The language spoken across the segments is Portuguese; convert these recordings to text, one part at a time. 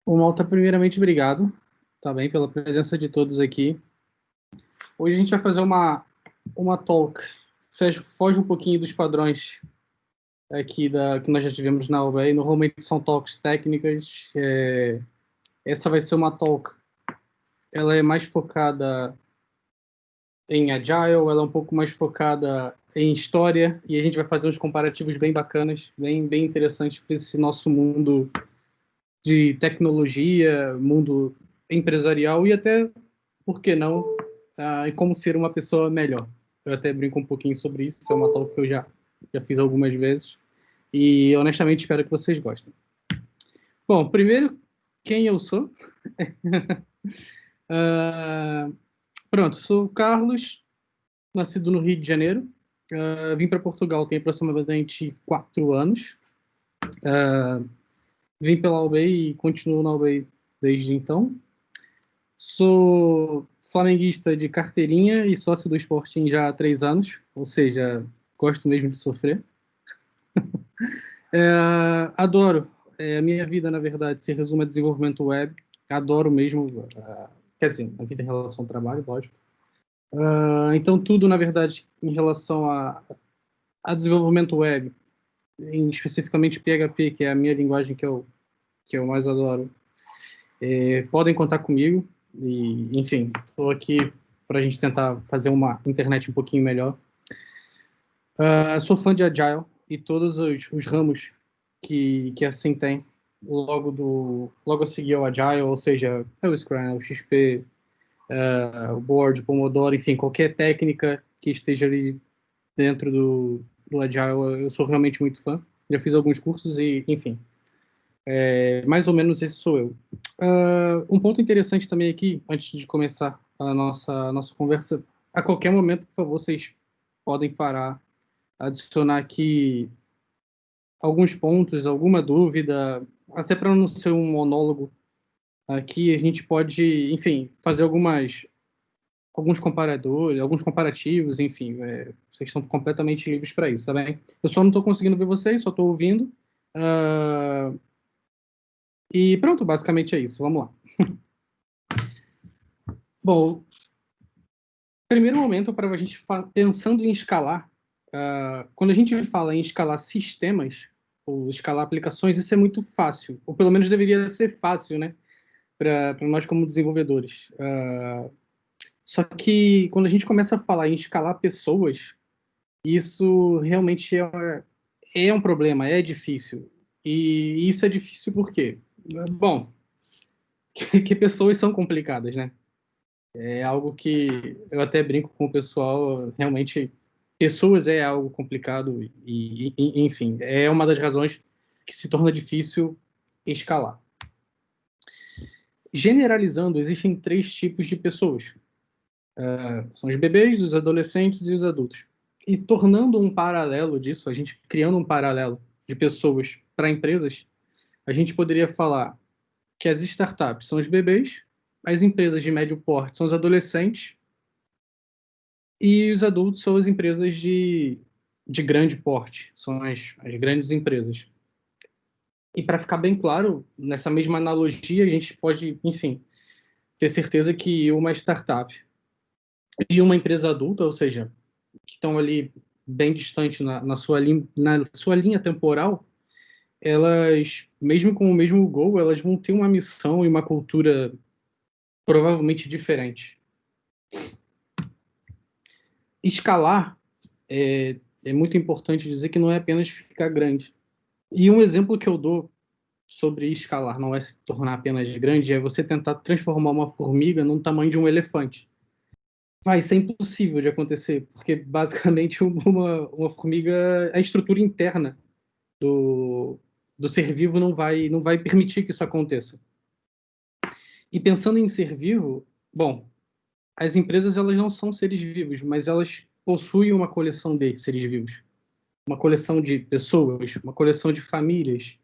Bom, Malta, primeiramente, obrigado, tá bem, pela presença de todos aqui. Hoje a gente vai fazer uma talk, foge um pouquinho dos padrões aqui que nós já tivemos na UVEI. Normalmente são talks técnicas. Essa vai ser uma talk, ela é mais focada em Agile, ela é um pouco mais focada em história, e a gente vai fazer uns comparativos bem bacanas, bem interessantes para esse nosso mundo de tecnologia, mundo empresarial e até, por que não, e como ser uma pessoa melhor. Eu até brinco um pouquinho sobre isso, é uma talk que eu já fiz algumas vezes e honestamente espero que vocês gostem. Bom, primeiro, quem eu sou? uh, Pronto, sou o Carlos, nascido no Rio de Janeiro. Vim para Portugal tem aproximadamente 4 anos. Vim pela UBI e continuo na UBI desde então. Sou flamenguista de carteirinha e sócio do Sporting já há 3 anos, ou seja, gosto mesmo de sofrer. Adoro. A minha vida, na verdade, se resume a desenvolvimento web. Adoro mesmo, quer dizer, a vida em relação ao trabalho, lógico. Então, tudo, na verdade, em relação a desenvolvimento web, especificamente PHP, que é a minha linguagem que eu mais adoro, podem contar comigo. E, enfim, estou aqui para a gente tentar fazer uma internet um pouquinho melhor. Sou fã de Agile e todos os ramos que assim tem. Logo a seguir ao Agile, ou seja, é o Scrum, o XP, o Board, o Pomodoro, enfim, qualquer técnica que esteja ali dentro do Agile, eu sou realmente muito fã. Já fiz alguns cursos e, enfim, mais ou menos esse sou eu. Um ponto interessante também aqui, antes de começar a nossa conversa, a qualquer momento, por favor, vocês podem parar, adicionar aqui alguns pontos, alguma dúvida, até para não ser um monólogo aqui, a gente pode, enfim, fazer alguns comparadores, alguns comparativos, enfim, vocês estão completamente livres para isso, tá bem? Eu só não estou conseguindo ver vocês, só estou ouvindo. E pronto, basicamente é isso, vamos lá. Bom, primeiro momento para a gente pensando em escalar, quando a gente fala em escalar sistemas, ou escalar aplicações, isso é muito fácil, ou pelo menos deveria ser fácil, né? Para nós como desenvolvedores. Só que quando a gente começa a falar em escalar pessoas, isso realmente é um problema, é difícil. E isso é difícil por quê? Bom, que pessoas são complicadas, né? É algo que eu até brinco com o pessoal, realmente, pessoas é algo complicado enfim, é uma das razões que se torna difícil escalar. Generalizando, existem 3 tipos de pessoas. São os bebês, os adolescentes e os adultos. E tornando um paralelo disso, a gente criando um paralelo de pessoas para empresas, a gente poderia falar que as startups são os bebês, as empresas de médio porte são os adolescentes e os adultos são as empresas de grande porte, são as grandes empresas. E para ficar bem claro, nessa mesma analogia, a gente pode, enfim, ter certeza que uma startup e uma empresa adulta, ou seja, que estão ali bem distantes na sua linha temporal, elas, mesmo com o mesmo goal, elas vão ter uma missão e uma cultura provavelmente diferente. Escalar é muito importante dizer que não é apenas ficar grande. E um exemplo que eu dou sobre escalar, não é se tornar apenas grande, é você tentar transformar uma formiga num tamanho de um elefante. Isso é impossível de acontecer, porque basicamente uma formiga, a estrutura interna do ser vivo não vai permitir que isso aconteça. E pensando em ser vivo, bom, as empresas elas não são seres vivos, mas elas possuem uma coleção de seres vivos. Uma coleção de pessoas, uma coleção de famílias,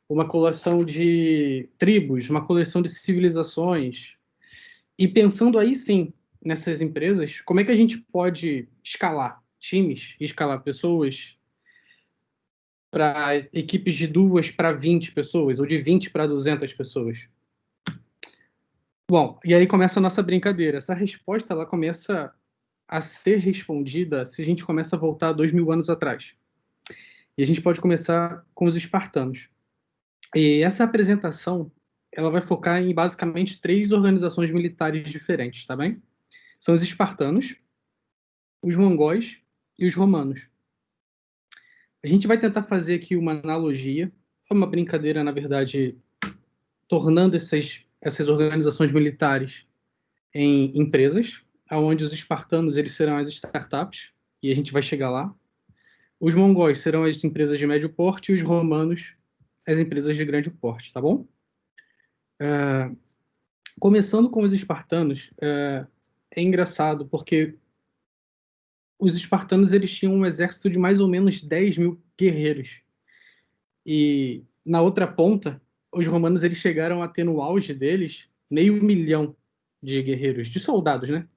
uma coleção de tribos, uma coleção de civilizações. E pensando aí sim nessas empresas, como é que a gente pode escalar times, escalar pessoas para equipes de 2 para 20 pessoas, ou de 20 para 200 pessoas? Bom, e aí começa a nossa brincadeira. Essa resposta, ela começa a ser respondida se a gente começa a voltar 2000 anos atrás. E a gente pode começar com os espartanos. E essa apresentação, ela vai focar em basicamente 3 organizações militares diferentes, tá bem? São os espartanos, os mongóis e os romanos. A gente vai tentar fazer aqui uma analogia, uma brincadeira, na verdade, tornando essas organizações militares em empresas, onde os espartanos eles serão as startups, e a gente vai chegar lá. Os mongóis serão as empresas de médio porte e os romanos as empresas de grande porte, tá bom? Começando com os espartanos, é engraçado porque os espartanos eles tinham um exército de mais ou menos 10 mil guerreiros. E na outra ponta, os romanos eles chegaram a ter no auge deles meio milhão de guerreiros, de soldados, né?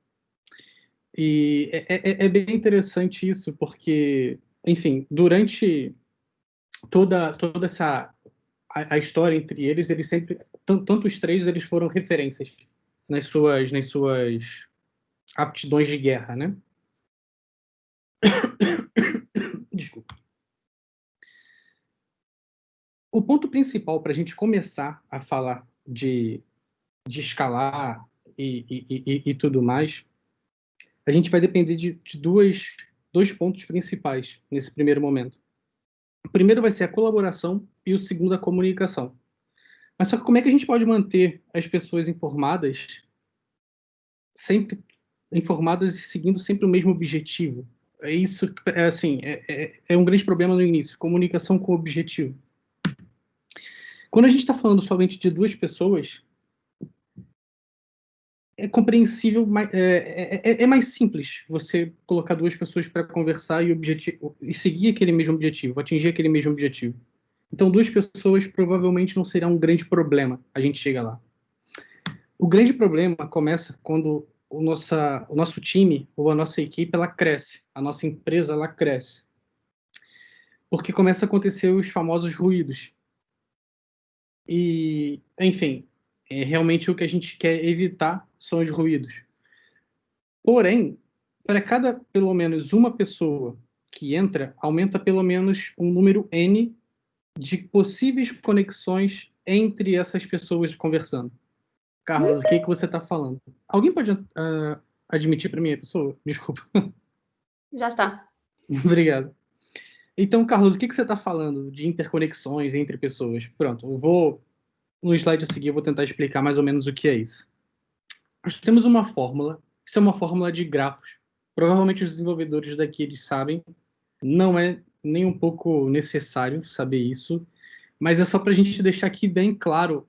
E é bem interessante isso, porque, enfim, durante toda essa a história entre eles, eles sempre, tanto os três, eles foram referências nas suas aptidões de guerra, né? Desculpa. O ponto principal para a gente começar a falar de escalar e tudo mais, a gente vai depender de dois pontos principais nesse primeiro momento. O primeiro vai ser a colaboração e o segundo a comunicação. Mas só que como é que a gente pode manter as pessoas informadas, sempre informadas e seguindo sempre o mesmo objetivo? É isso, é assim, é um grande problema no início, comunicação com objetivo. Quando a gente está falando somente de duas pessoas, é compreensível, é mais simples você colocar duas pessoas para conversar e seguir aquele mesmo objetivo, atingir aquele mesmo objetivo. Então, duas pessoas provavelmente não será um grande problema a gente chega lá. O grande problema começa quando o nosso time ou a nossa equipe ela cresce, a nossa empresa ela cresce, porque começa a acontecer os famosos ruídos. E, enfim, realmente o que a gente quer evitar são os ruídos. Porém, para cada pelo menos uma pessoa que entra, aumenta pelo menos um número N de possíveis conexões entre essas pessoas conversando. Carlos, o que você está falando? Alguém pode admitir para mim a pessoa? Desculpa. Já está. Obrigado. Então, Carlos, o que você está falando de interconexões entre pessoas? Pronto, no slide a seguir, eu vou tentar explicar mais ou menos o que é isso. Nós temos uma fórmula, isso é uma fórmula de grafos. Provavelmente os desenvolvedores daqui eles sabem, não é nem um pouco necessário saber isso, mas é só para a gente deixar aqui bem claro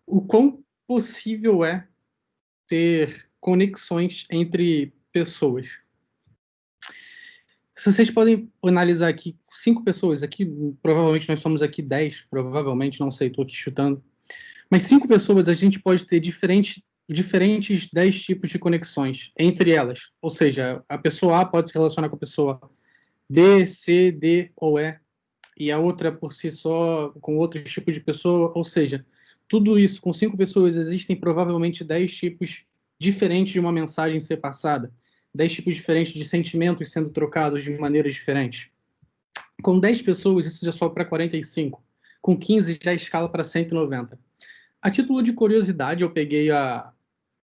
o quão possível é ter conexões entre pessoas. Se vocês podem analisar aqui 5 pessoas, aqui provavelmente nós somos aqui 10, provavelmente, não sei, estou aqui chutando, mas 5 pessoas a gente pode ter diferentes 10 tipos de conexões entre elas. Ou seja, a pessoa A pode se relacionar com a pessoa B, C, D ou E, e a outra por si só com outros tipos de pessoa. Ou seja, tudo isso com 5 pessoas existem provavelmente 10 tipos diferentes de uma mensagem ser passada, 10 tipos diferentes de sentimentos sendo trocados de maneiras diferentes. Com 10 pessoas, isso já sobe para 45. Com 15, já escala para 190. A título de curiosidade, eu peguei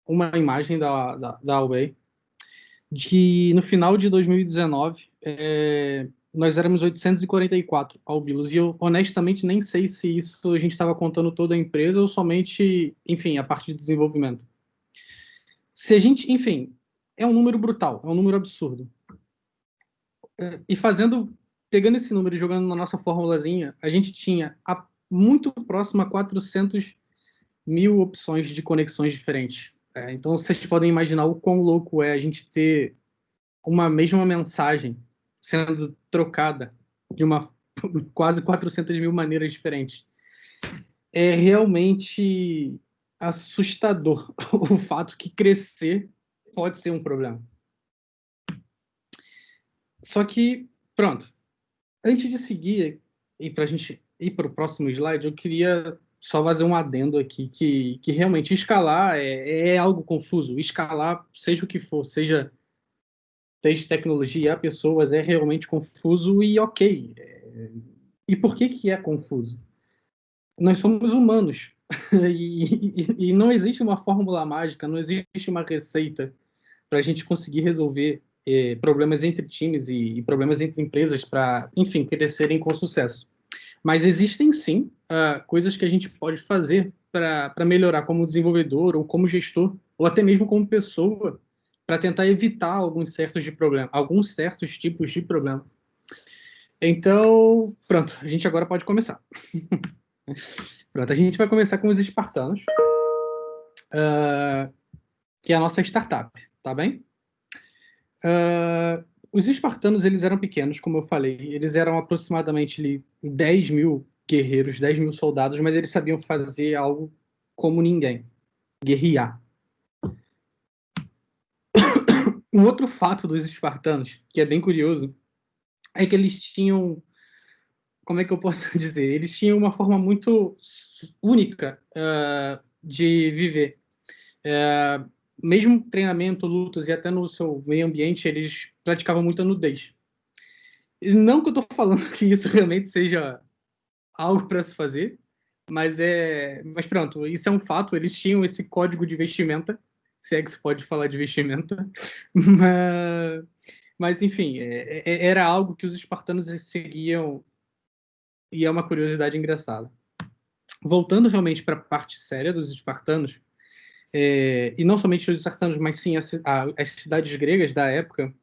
uma imagem da Huawei, de no final de 2019, nós éramos 844 albilos, e eu honestamente nem sei se isso a gente estava contando toda a empresa ou somente, enfim, a parte de desenvolvimento. Se a gente, enfim, é um número brutal, é um número absurdo. E pegando esse número e jogando na nossa formulazinha, a gente tinha muito próximo a 400 mil opções de conexões diferentes. Então, vocês podem imaginar o quão louco é a gente ter uma mesma mensagem sendo trocada de uma quase 400 mil maneiras diferentes. É realmente assustador o fato que crescer pode ser um problema. Só que, pronto, antes de seguir e para a gente ir para o próximo slide, eu queria só fazer um adendo aqui que realmente escalar é algo confuso. Escalar, seja o que for, seja desde tecnologia a pessoas, é realmente confuso e ok. E por que é confuso? Nós somos humanos e não existe uma fórmula mágica, não existe uma receita para a gente conseguir resolver problemas entre times e problemas entre empresas para, enfim, crescerem com sucesso. Mas existem sim coisas que a gente pode fazer para melhorar como desenvolvedor ou como gestor ou até mesmo como pessoa para tentar evitar alguns certos tipos de problemas. Então, pronto, a gente agora pode começar. Pronto, a gente vai começar com os espartanos, que é a nossa startup, tá bem? Os espartanos, eles eram pequenos, como eu falei, eles eram aproximadamente 10 mil guerreiros, 10 mil soldados, mas eles sabiam fazer algo como ninguém, guerrear. Um outro fato dos espartanos, que é bem curioso, é que eles tinham, como é que eu posso dizer? Eles tinham uma forma muito única de viver. Mesmo treinamento, lutas e até no seu meio ambiente, eles praticavam muita nudez. E não que eu estou falando que isso realmente seja algo para se fazer, mas pronto, isso é um fato. Eles tinham esse código de vestimenta, se é que se pode falar de vestimenta, mas enfim, era algo que os espartanos seguiam e é uma curiosidade engraçada. Voltando realmente para a parte séria dos espartanos, e não somente os espartanos, mas sim as cidades gregas da época,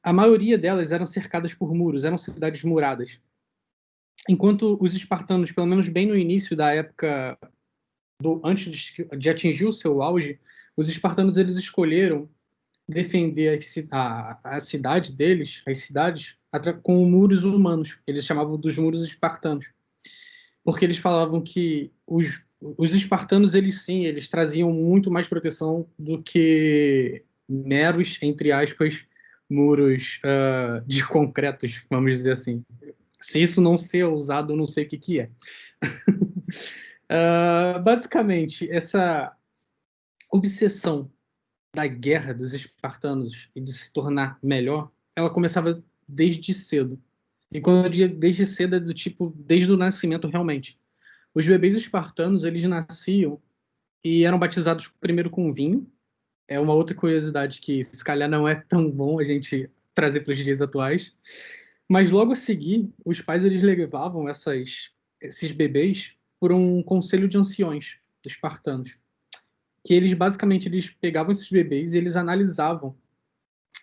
a maioria delas eram cercadas por muros, eram cidades muradas. Enquanto os espartanos, pelo menos bem no início da época, antes de atingir o seu auge, os espartanos eles escolheram defender a cidade deles, as cidades, com muros humanos. Eles chamavam dos muros espartanos. Porque eles falavam que os espartanos, eles traziam muito mais proteção do que meros, entre aspas, muros de concretos, vamos dizer assim. Se isso não ser usado, eu não sei o que é. Basicamente, essa obsessão da guerra dos espartanos e de se tornar melhor, ela começava desde cedo. E quando eu digo desde cedo, é do tipo, desde o nascimento realmente. Os bebês espartanos, eles nasciam e eram batizados primeiro com vinho. É uma outra curiosidade que, se calhar, não é tão bom a gente trazer para os dias atuais. Mas logo a seguir, os pais eles levavam esses bebês por um conselho de anciões espartanos, que eles basicamente eles pegavam esses bebês e eles analisavam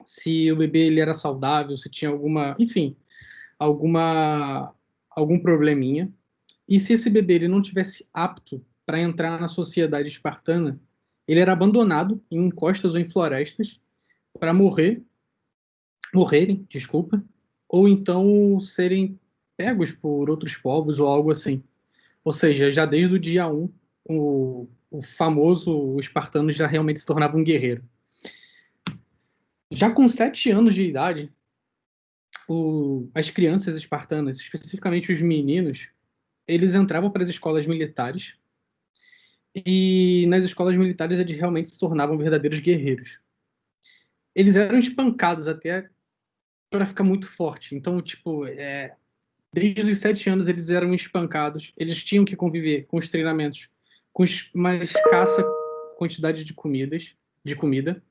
se o bebê ele era saudável, se tinha enfim, algum probleminha. E se esse bebê ele não tivesse apto para entrar na sociedade espartana, ele era abandonado em encostas ou em florestas para morrerem, desculpa, ou então serem pegos por outros povos ou algo assim. Ou seja, já desde o dia 1, o famoso espartano já realmente se tornava um guerreiro. Já com 7 anos de idade, as crianças espartanas, especificamente os meninos, eles entravam para as escolas militares e nas escolas militares eles realmente se tornavam verdadeiros guerreiros. Eles eram espancados até para ficar muito forte. Então, tipo, desde os 7 anos eles eram espancados, eles tinham que conviver com os treinamentos, com uma escassa quantidade de comida,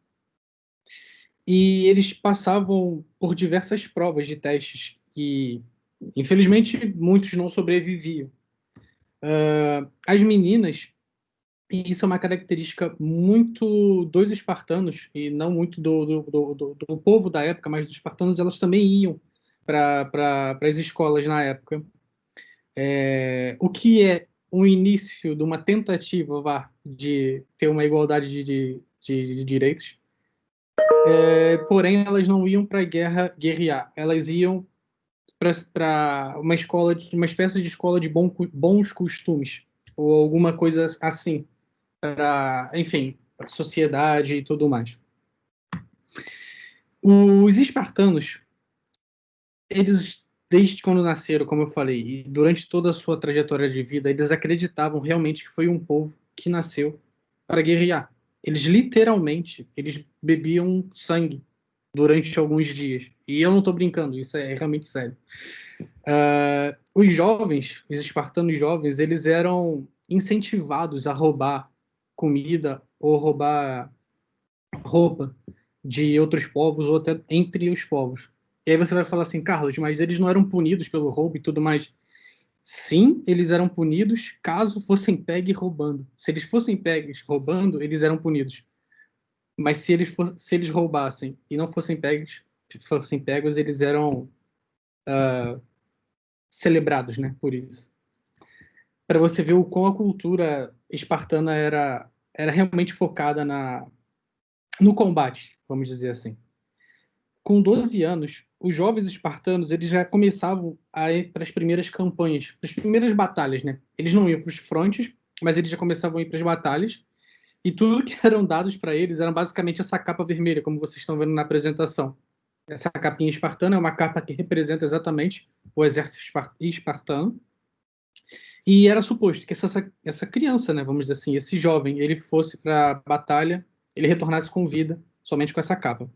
e eles passavam por diversas provas de testes que, infelizmente, muitos não sobreviviam. As meninas, e isso é uma característica muito dos espartanos, e não muito do povo da época, mas dos espartanos, elas também iam para as escolas na época. O que é um início de uma tentativa de ter uma igualdade de direitos. Porém, elas não iam para a guerra guerrear, elas iam para uma espécie de escola de bons costumes, ou alguma coisa assim, enfim, para a sociedade e tudo mais. Os espartanos, eles desde quando nasceram, como eu falei, e durante toda a sua trajetória de vida, eles acreditavam realmente que foi um povo que nasceu para guerrear. Eles literalmente, eles bebiam sangue durante alguns dias. E eu não estou brincando, isso é realmente sério. Os jovens, os espartanos jovens, eles eram incentivados a roubar comida ou roubar roupa de outros povos ou até entre os povos. E aí você vai falar assim, Carlos, mas eles não eram punidos pelo roubo e tudo mais. Sim, eles eram punidos caso fossem pegues roubando. Se eles fossem pegues roubando, eles eram punidos. Mas se eles roubassem e não fossem pegos, eles eram celebrados, né, por isso. Para você ver o quão a cultura espartana era realmente focada no combate, vamos dizer assim. Com 12 anos, os jovens espartanos eles já começavam a ir para as primeiras campanhas, para as primeiras batalhas, né? Eles não iam para os frontes, mas eles já começavam a ir para as batalhas. E tudo que eram dados para eles era basicamente essa capa vermelha, como vocês estão vendo na apresentação. Essa capinha espartana é uma capa que representa exatamente o exército espartano. E era suposto que essa criança, né, vamos dizer assim, esse jovem, ele fosse para a batalha, ele retornasse com vida, somente com essa capa.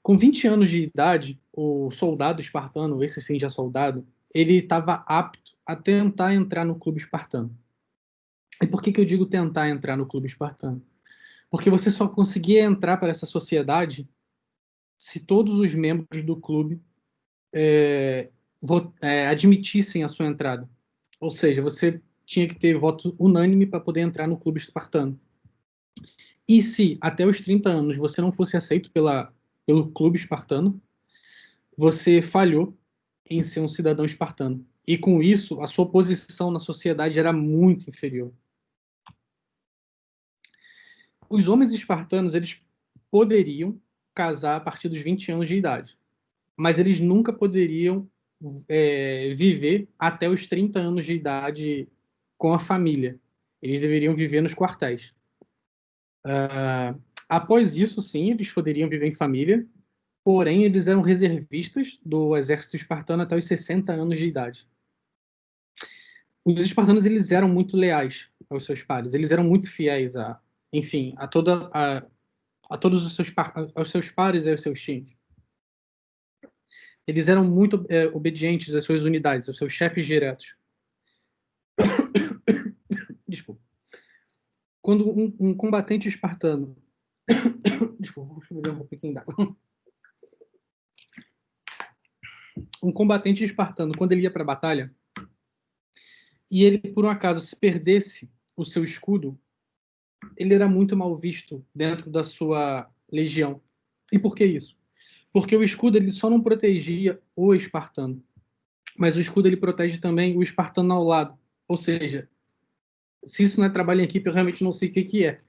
Com 20 anos de idade, o soldado espartano, esse sim já soldado, ele estava apto a tentar entrar no clube espartano. E por que eu digo tentar entrar no clube espartano? Porque você só conseguia entrar para essa sociedade se todos os membros do clube admitissem a sua entrada. Ou seja, você tinha que ter voto unânime para poder entrar no clube espartano. E se até os 30 anos você não fosse aceito pelo clube espartano, você falhou em ser um cidadão espartano. E com isso, a sua posição na sociedade era muito inferior. Os homens espartanos, eles poderiam casar a partir dos 20 anos de idade, mas eles nunca poderiam viver até os 30 anos de idade com a família. Eles deveriam viver nos quartéis. Após isso, sim, eles poderiam viver em família, porém eles eram reservistas do exército espartano até os 60 anos de idade. Os espartanos eles eram muito leais aos seus pares, eles eram muito fiéis enfim, a todos aos seus pares e aos seus times. Eles eram muito obedientes às suas unidades, aos seus chefes diretos. Desculpa. Quando um combatente espartano... Desculpa, deixa eu beber um pouquinho d'água. Um combatente espartano, quando ele ia para a batalha, e ele, por um acaso, se perdesse o seu escudo, ele era muito mal visto dentro da sua legião. E por que isso? Porque o escudo ele só não protegia o espartano, mas o escudo ele protege também o espartano ao lado. Ou seja, se isso não é trabalho em equipe, eu realmente não sei o que é.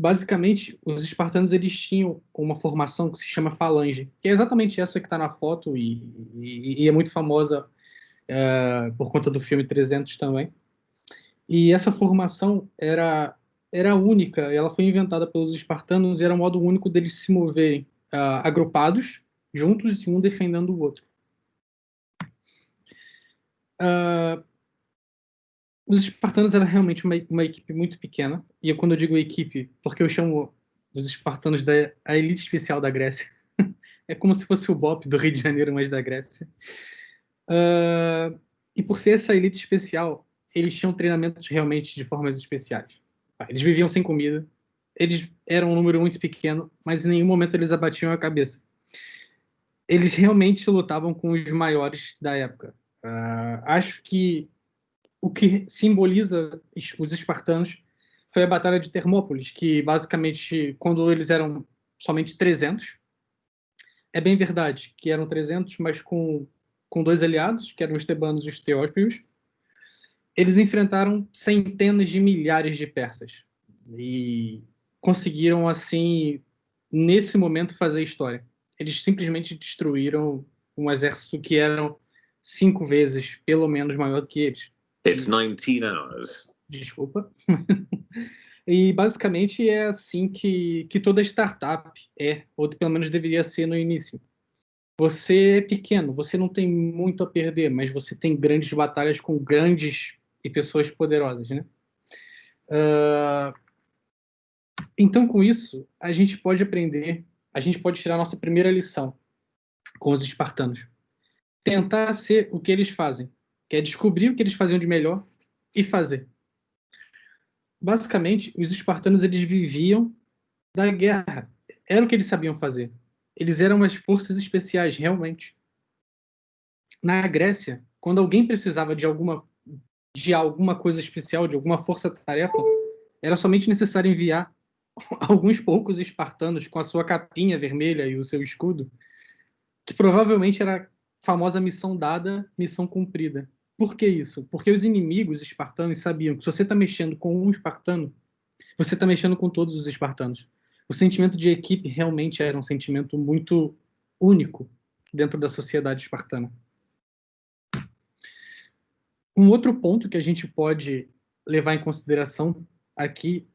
Basicamente, os espartanos eles tinham uma formação que se chama falange, que é exatamente essa que está na foto e é muito famosa por conta do filme 300 também. E essa formação era única, ela foi inventada pelos espartanos e era um modo único deles se moverem agrupados, juntos e um defendendo o outro. Os espartanos eram realmente uma equipe muito pequena, e quando eu digo equipe, porque eu chamo os espartanos da a elite especial da Grécia. É como se fosse o BOP do Rio de Janeiro, mas da Grécia. E por ser essa elite especial, eles tinham treinamentos realmente de formas especiais. Eles viviam sem comida, eles eram um número muito pequeno, mas em nenhum momento eles abatiam a cabeça. Eles realmente lutavam com os maiores da época. Acho que o que simboliza os espartanos foi a Batalha de Termópolis, que basicamente, quando eles eram somente 300, é bem verdade que eram 300, mas com dois aliados, que eram os tebanos e os teópios, eles enfrentaram centenas de milhares de persas e conseguiram, assim, nesse momento, fazer história. Eles simplesmente destruíram um exército que era 5 vezes, pelo menos, maior do que eles. It's 19 hours. Desculpa. E basicamente é assim que toda startup ou pelo menos deveria ser no início. Você é pequeno, você não tem muito a perder, mas você tem grandes batalhas com grandes e pessoas poderosas, né? Então, com isso, a gente pode aprender, a gente pode tirar a nossa primeira lição com os espartanos. Tentar ser o que eles fazem, que é descobrir o que eles faziam de melhor e fazer. Basicamente, os espartanos eles viviam da guerra. Era o que eles sabiam fazer. Eles eram as forças especiais, realmente. Na Grécia, quando alguém precisava de alguma coisa especial, de alguma força-tarefa, era somente necessário enviar alguns poucos espartanos com a sua capinha vermelha e o seu escudo, que provavelmente era a famosa missão dada, missão cumprida. Por que isso? Porque os inimigos espartanos sabiam que se você está mexendo com um espartano, você está mexendo com todos os espartanos. O sentimento de equipe realmente era um sentimento muito único dentro da sociedade espartana. Um outro ponto que a gente pode levar em consideração aqui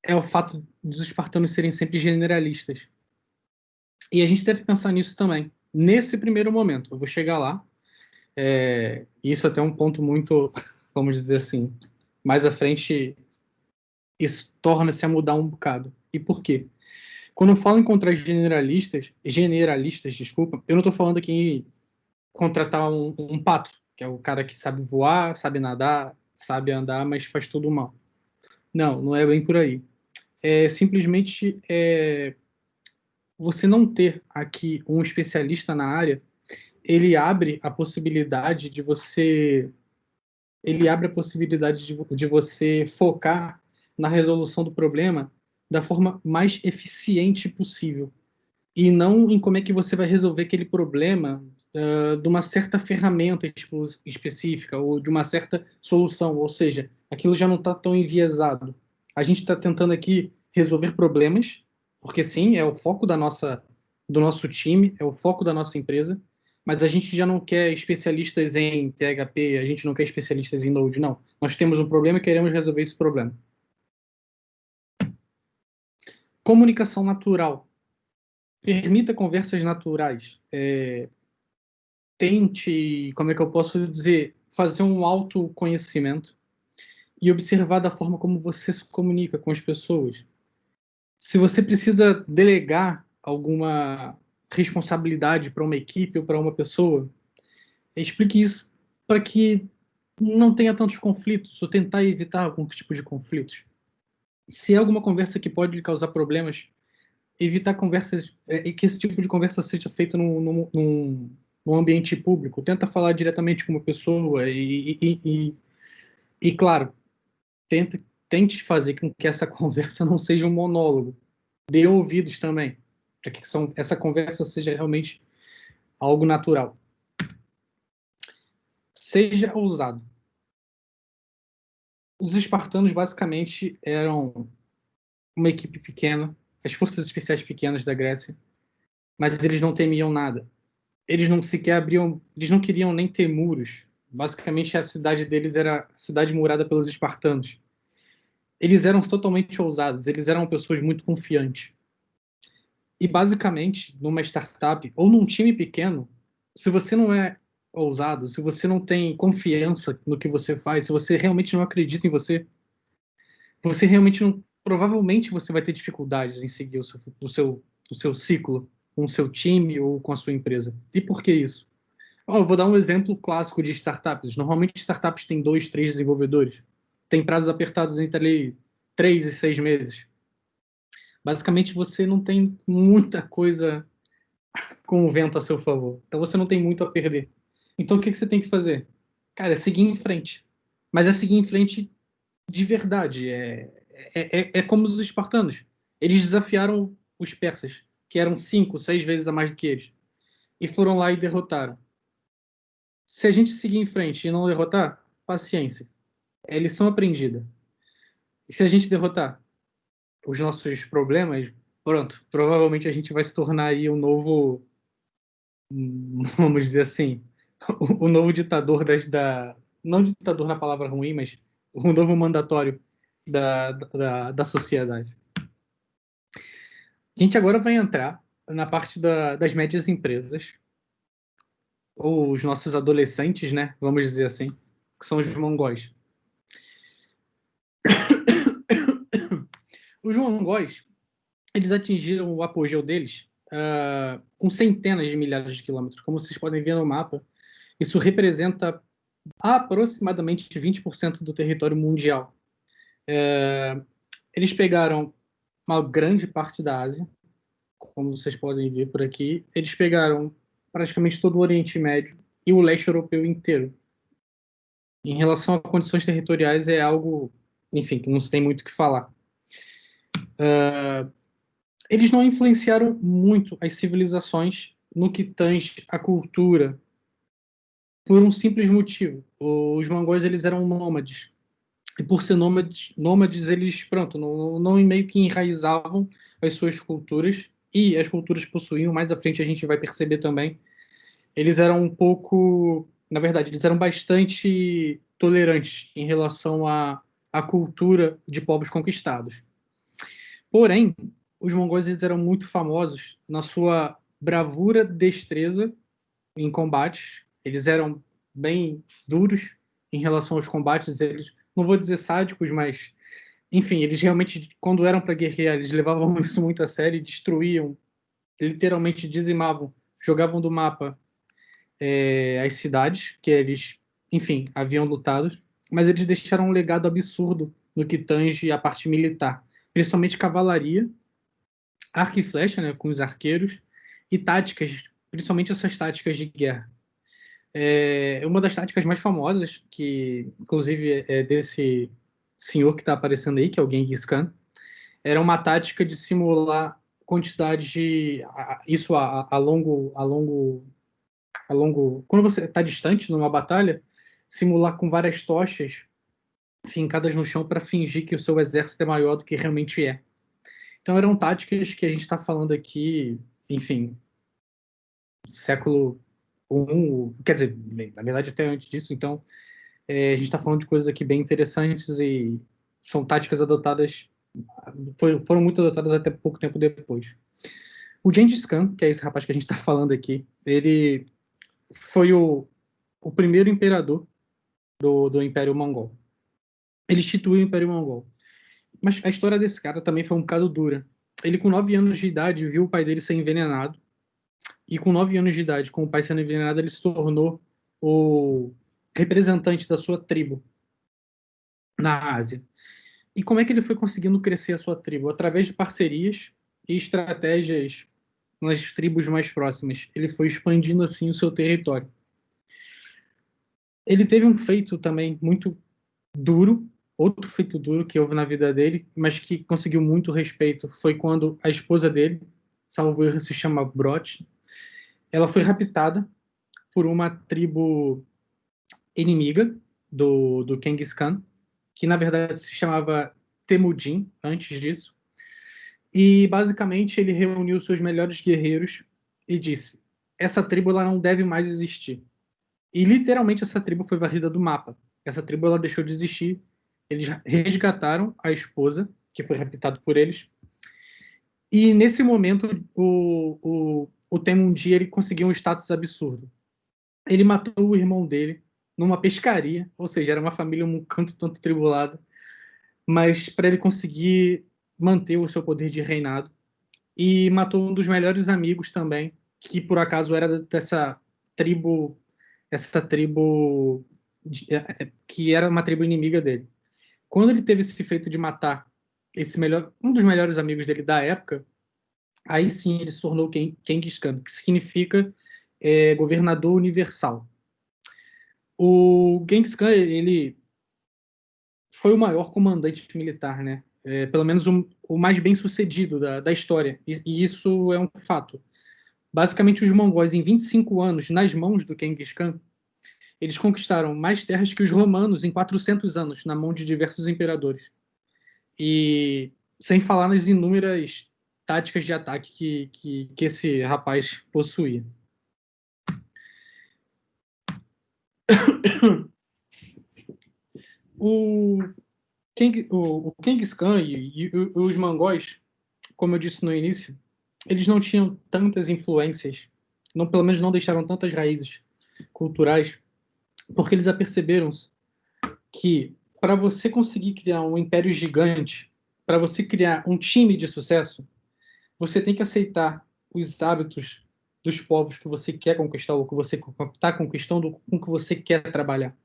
é o fato dos espartanos serem sempre generalistas. E a gente deve pensar nisso também, nesse primeiro momento. Eu vou chegar lá. Isso até é um ponto muito, vamos dizer assim, mais à frente, isso torna-se a mudar um bocado. E por quê? Quando eu falo em contratar generalistas, desculpa, eu não estou falando aqui em contratar um pato, que é o cara que sabe voar, sabe nadar, sabe andar, mas faz tudo mal. Não, não é bem por aí. É simplesmente você não ter aqui um especialista na área, ele abre a possibilidade de você de você focar na resolução do problema da forma mais eficiente possível e não em como é que você vai resolver aquele problema de uma certa ferramenta específica ou de uma certa solução, ou seja, aquilo já não está tão enviesado. A gente está tentando aqui resolver problemas, porque sim, é o foco do nosso time, é o foco da nossa empresa, mas a gente já não quer especialistas em PHP, a gente não quer especialistas em Node, não. Nós temos um problema e queremos resolver esse problema. Comunicação natural. Permita conversas naturais. Tente, como é que eu posso dizer, fazer um autoconhecimento e observar da forma como você se comunica com as pessoas. Se você precisa delegar alguma responsabilidade para uma equipe ou para uma pessoa, explique isso para que não tenha tantos conflitos, ou tentar evitar algum tipo de conflitos. Se é alguma conversa que pode lhe causar problemas, evitar conversas, e que esse tipo de conversa seja feita num ambiente público. Tenta falar diretamente com uma pessoa e claro, tente fazer com que essa conversa não seja um monólogo. Dê ouvidos também, para que essa conversa seja realmente algo natural. Seja ousado. Os espartanos basicamente eram uma equipe pequena, as forças especiais pequenas da Grécia, mas eles não temiam nada. Eles eles não queriam nem ter muros. Basicamente, a cidade deles era a cidade murada pelos espartanos. Eles eram totalmente ousados, eles eram pessoas muito confiantes. E, basicamente, numa startup ou num time pequeno, se você não é ousado, se você não tem confiança no que você faz, se você realmente não acredita em você, você realmente não. Provavelmente você vai ter dificuldades em seguir o seu ciclo com o seu time ou com a sua empresa. E por que isso? Eu vou dar um exemplo clássico de startups. Normalmente, startups têm 2, 3 desenvolvedores. Tem prazos apertados entre ali 3 e 6 meses. Basicamente, você não tem muita coisa com o vento a seu favor. Então, você não tem muito a perder. Então, o que você tem que fazer? Cara, é seguir em frente. Mas é seguir em frente de verdade. É como os espartanos. Eles desafiaram os persas, que eram 5, 6 vezes a mais do que eles. E foram lá e derrotaram. Se a gente seguir em frente e não derrotar, paciência. É lição aprendida. E se a gente derrotar os nossos problemas, pronto, provavelmente a gente vai se tornar aí um novo, vamos dizer assim, o novo ditador não ditador na palavra ruim, mas o novo mandatório da sociedade. A gente agora vai entrar na parte das médias empresas, ou os nossos adolescentes, né, vamos dizer assim, que são os mongóis. Os mongóis, eles atingiram o apogeu deles com centenas de milhares de quilômetros. Como vocês podem ver no mapa, isso representa aproximadamente 20% do território mundial. Eles pegaram uma grande parte da Ásia, como vocês podem ver por aqui. Eles pegaram praticamente todo o Oriente Médio e o leste europeu inteiro. Em relação a condições territoriais, é algo, enfim, que não se tem muito o que falar. Eles não influenciaram muito as civilizações no que tange a cultura, por um simples motivo. Os mongóis, eles eram nômades. E por ser nômades eles, pronto, não meio que enraizavam as suas culturas, e as culturas possuíam, mais à frente a gente vai perceber também, eles eram um pouco, na verdade, eles eram bastante tolerantes em relação à cultura de povos conquistados. Porém, os mongóis, eles eram muito famosos na sua bravura, destreza em combates. Eles eram bem duros em relação aos combates. Eles, não vou dizer sádicos, mas, enfim, eles realmente, quando eram para guerrear, eles levavam isso muito a sério e destruíam, literalmente dizimavam, jogavam do mapa as cidades que eles, enfim, haviam lutado, mas eles deixaram um legado absurdo no que tange a parte militar, principalmente cavalaria, arco e flecha, né, com os arqueiros, e táticas, principalmente essas táticas de guerra. Uma das táticas mais famosas, que inclusive é desse senhor que está aparecendo aí, que é o Genghis Khan, era uma tática de simular quantidade de isso a longo, quando você está distante numa batalha, simular com várias tochas fincadas no chão para fingir que o seu exército é maior do que realmente é. Então eram táticas que a gente está falando aqui, enfim, século I, quer dizer, na verdade até antes disso. Então a gente está falando de coisas aqui bem interessantes e são táticas adotadas, foram muito adotadas até pouco tempo depois. O Gengis Khan, que é esse rapaz que a gente está falando aqui, ele foi o primeiro imperador do Império Mongol. Ele instituiu o Império Mongol. Mas a história desse cara também foi um bocado dura. Ele, com 9 anos de idade, viu o pai dele ser envenenado. E com 9 anos de idade, com o pai sendo envenenado, ele se tornou o representante da sua tribo na Ásia. E como é que ele foi conseguindo crescer a sua tribo? Através de parcerias e estratégias nas tribos mais próximas. Ele foi expandindo assim o seu território. Ele teve um feito também muito duro, outro feito duro que houve na vida dele, mas que conseguiu muito respeito, foi quando a esposa dele, salvo erro, se chama Brot, ela foi raptada por uma tribo inimiga do Genghis Khan, que na verdade se chamava Temujin, antes disso. E basicamente ele reuniu seus melhores guerreiros e disse: essa tribo ela não deve mais existir. E literalmente essa tribo foi varrida do mapa. Essa tribo ela deixou de existir. Eles resgataram a esposa, que foi raptada por eles. E nesse momento o Temundi ele conseguiu um status absurdo. Ele matou o irmão dele numa pescaria, ou seja, era uma família um tanto tribulada, mas para ele conseguir manter o seu poder de reinado. E matou um dos melhores amigos também, que por acaso era dessa tribo, essa tribo que era uma tribo inimiga dele. Quando ele teve esse feito de matar um dos melhores amigos dele da época, aí sim ele se tornou Genghis Khan, que significa governador universal. O Genghis Khan, ele foi o maior comandante militar, né? Pelo menos o mais bem sucedido da história, e isso é um fato. Basicamente, os mongóis, em 25 anos, nas mãos do Genghis Khan, eles conquistaram mais terras que os romanos em 400 anos, na mão de diversos imperadores. E sem falar nas inúmeras táticas de ataque que esse rapaz possuía. O Genghis Khan e os mongóis, como eu disse no início, eles não tinham tantas influências, não, pelo menos não deixaram tantas raízes culturais, porque eles aperceberam que para você conseguir criar um império gigante, para você criar um time de sucesso, você tem que aceitar os hábitos dos povos que você quer conquistar ou que você está conquistando com que você quer trabalhar.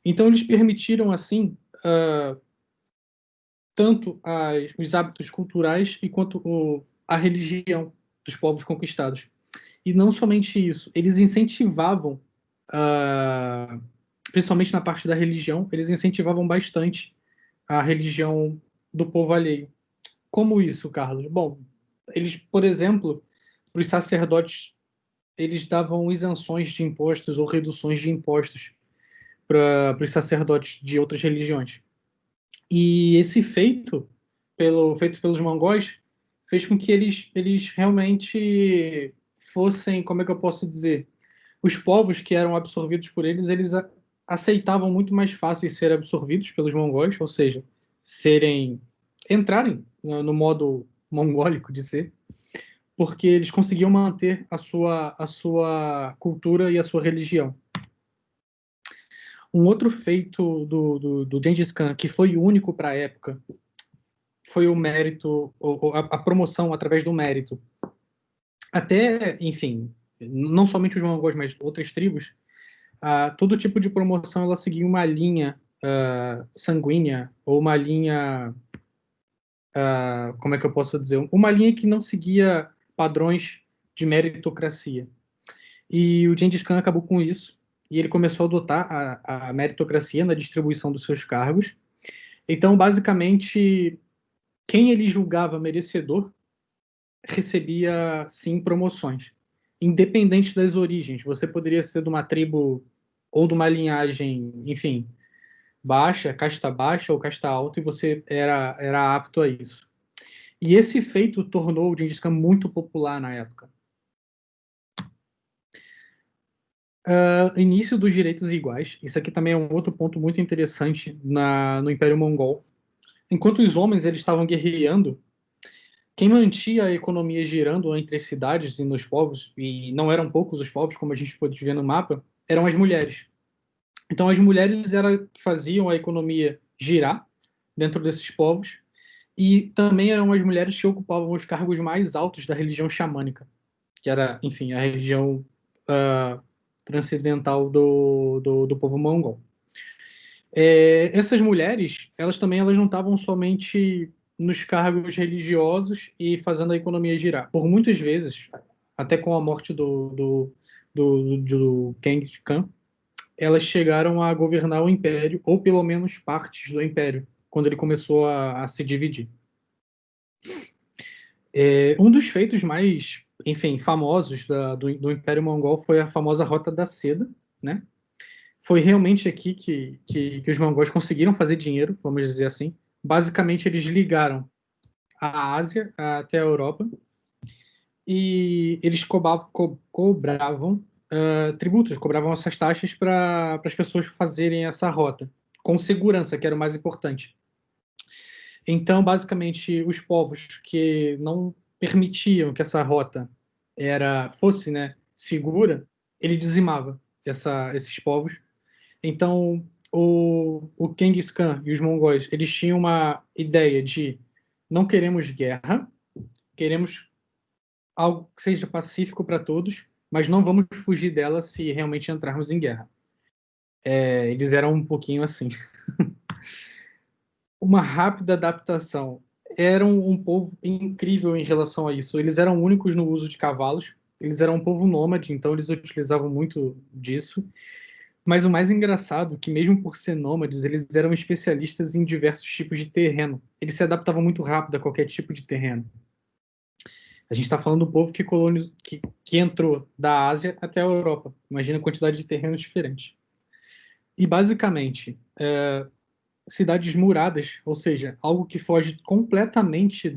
Então, eles permitiram, assim, tanto os hábitos culturais e quanto a religião dos povos conquistados. E não somente isso, eles incentivavam, principalmente na parte da religião, eles incentivavam bastante a religião do povo alheio. Como isso, Carlos? Bom, eles, por exemplo, para os sacerdotes, eles davam isenções de impostos ou reduções de impostos para os sacerdotes de outras religiões. E esse feito pelos mongóis, fez com que eles realmente fossem, como é que eu posso dizer, os povos que eram absorvidos por eles aceitavam muito mais fácil ser absorvidos pelos mongóis, ou seja, entrarem no modo mongólico de ser, porque eles conseguiam manter a sua cultura e a sua religião. Um outro feito do Gengis Khan, que foi único para a época, foi o mérito, a promoção através do mérito. Até, enfim, não somente os mongóis, mas outras tribos, todo tipo de promoção ela seguia uma linha sanguínea, ou uma linha, como é que eu posso dizer? Uma linha que não seguia padrões de meritocracia. E o Gengis Khan acabou com isso, e ele começou a adotar a meritocracia na distribuição dos seus cargos. Então, basicamente, quem ele julgava merecedor recebia, sim, promoções. Independente das origens. Você poderia ser de uma tribo ou de uma linhagem, enfim, baixa, casta baixa ou casta alta, e você era apto a isso. E esse feito tornou o Gengis Khan muito popular na época. Início dos direitos iguais. Isso aqui também é um outro ponto muito interessante no Império Mongol. Enquanto os homens eles estavam guerreando, quem mantinha a economia girando entre as cidades e nos povos, e não eram poucos os povos, como a gente pode ver no mapa, eram as mulheres. Então, as mulheres faziam a economia girar dentro desses povos, e também eram as mulheres que ocupavam os cargos mais altos da religião xamânica, que era, enfim, a religião transcendental do povo mongol. Essas mulheres, elas não estavam somente nos cargos religiosos e fazendo a economia girar. Por muitas vezes, até com a morte do Genghis Khan, elas chegaram a governar o império, ou pelo menos partes do império, quando ele começou a se dividir. Um dos feitos mais, enfim, famosos do Império Mongol foi a famosa Rota da Seda, né? Foi realmente aqui que os mongóis conseguiram fazer dinheiro, vamos dizer assim. Basicamente, eles ligaram a Ásia até a Europa e eles cobravam tributos, cobravam essas taxas para as pessoas fazerem essa rota, com segurança, que era o mais importante. Então, basicamente, os povos que não permitiam que essa rota fosse, né, segura, ele dizimava esses povos. Então, o Genghis Khan e os mongóis, eles tinham uma ideia de não queremos guerra, queremos algo que seja pacífico para todos, mas não vamos fugir dela se realmente entrarmos em guerra. Eles eram um pouquinho assim. Uma rápida adaptação. Eram um povo incrível em relação a isso. Eles eram únicos no uso de cavalos, eles eram um povo nômade, então eles utilizavam muito disso. Mas o mais engraçado é que, mesmo por ser nômades, eles eram especialistas em diversos tipos de terreno. Eles se adaptavam muito rápido a qualquer tipo de terreno. A gente está falando do povo que entrou da Ásia até a Europa. Imagina a quantidade de terrenos diferentes. E, basicamente, cidades muradas, ou seja, algo que foge completamente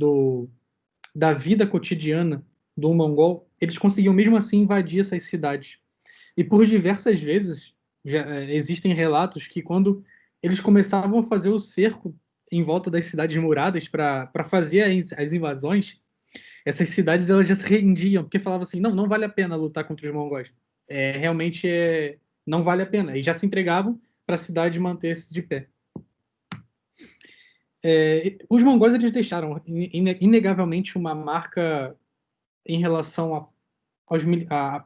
da vida cotidiana do mongol, eles conseguiam mesmo assim invadir essas cidades. E por diversas vezes existem relatos que quando eles começavam a fazer o cerco em volta das cidades muradas para fazer as invasões, essas cidades elas já se rendiam, porque falavam assim, não vale a pena lutar contra os mongóis. Realmente não vale a pena. E já se entregavam para a cidade manter-se de pé. Os mongóis eles deixaram inegavelmente uma marca em relação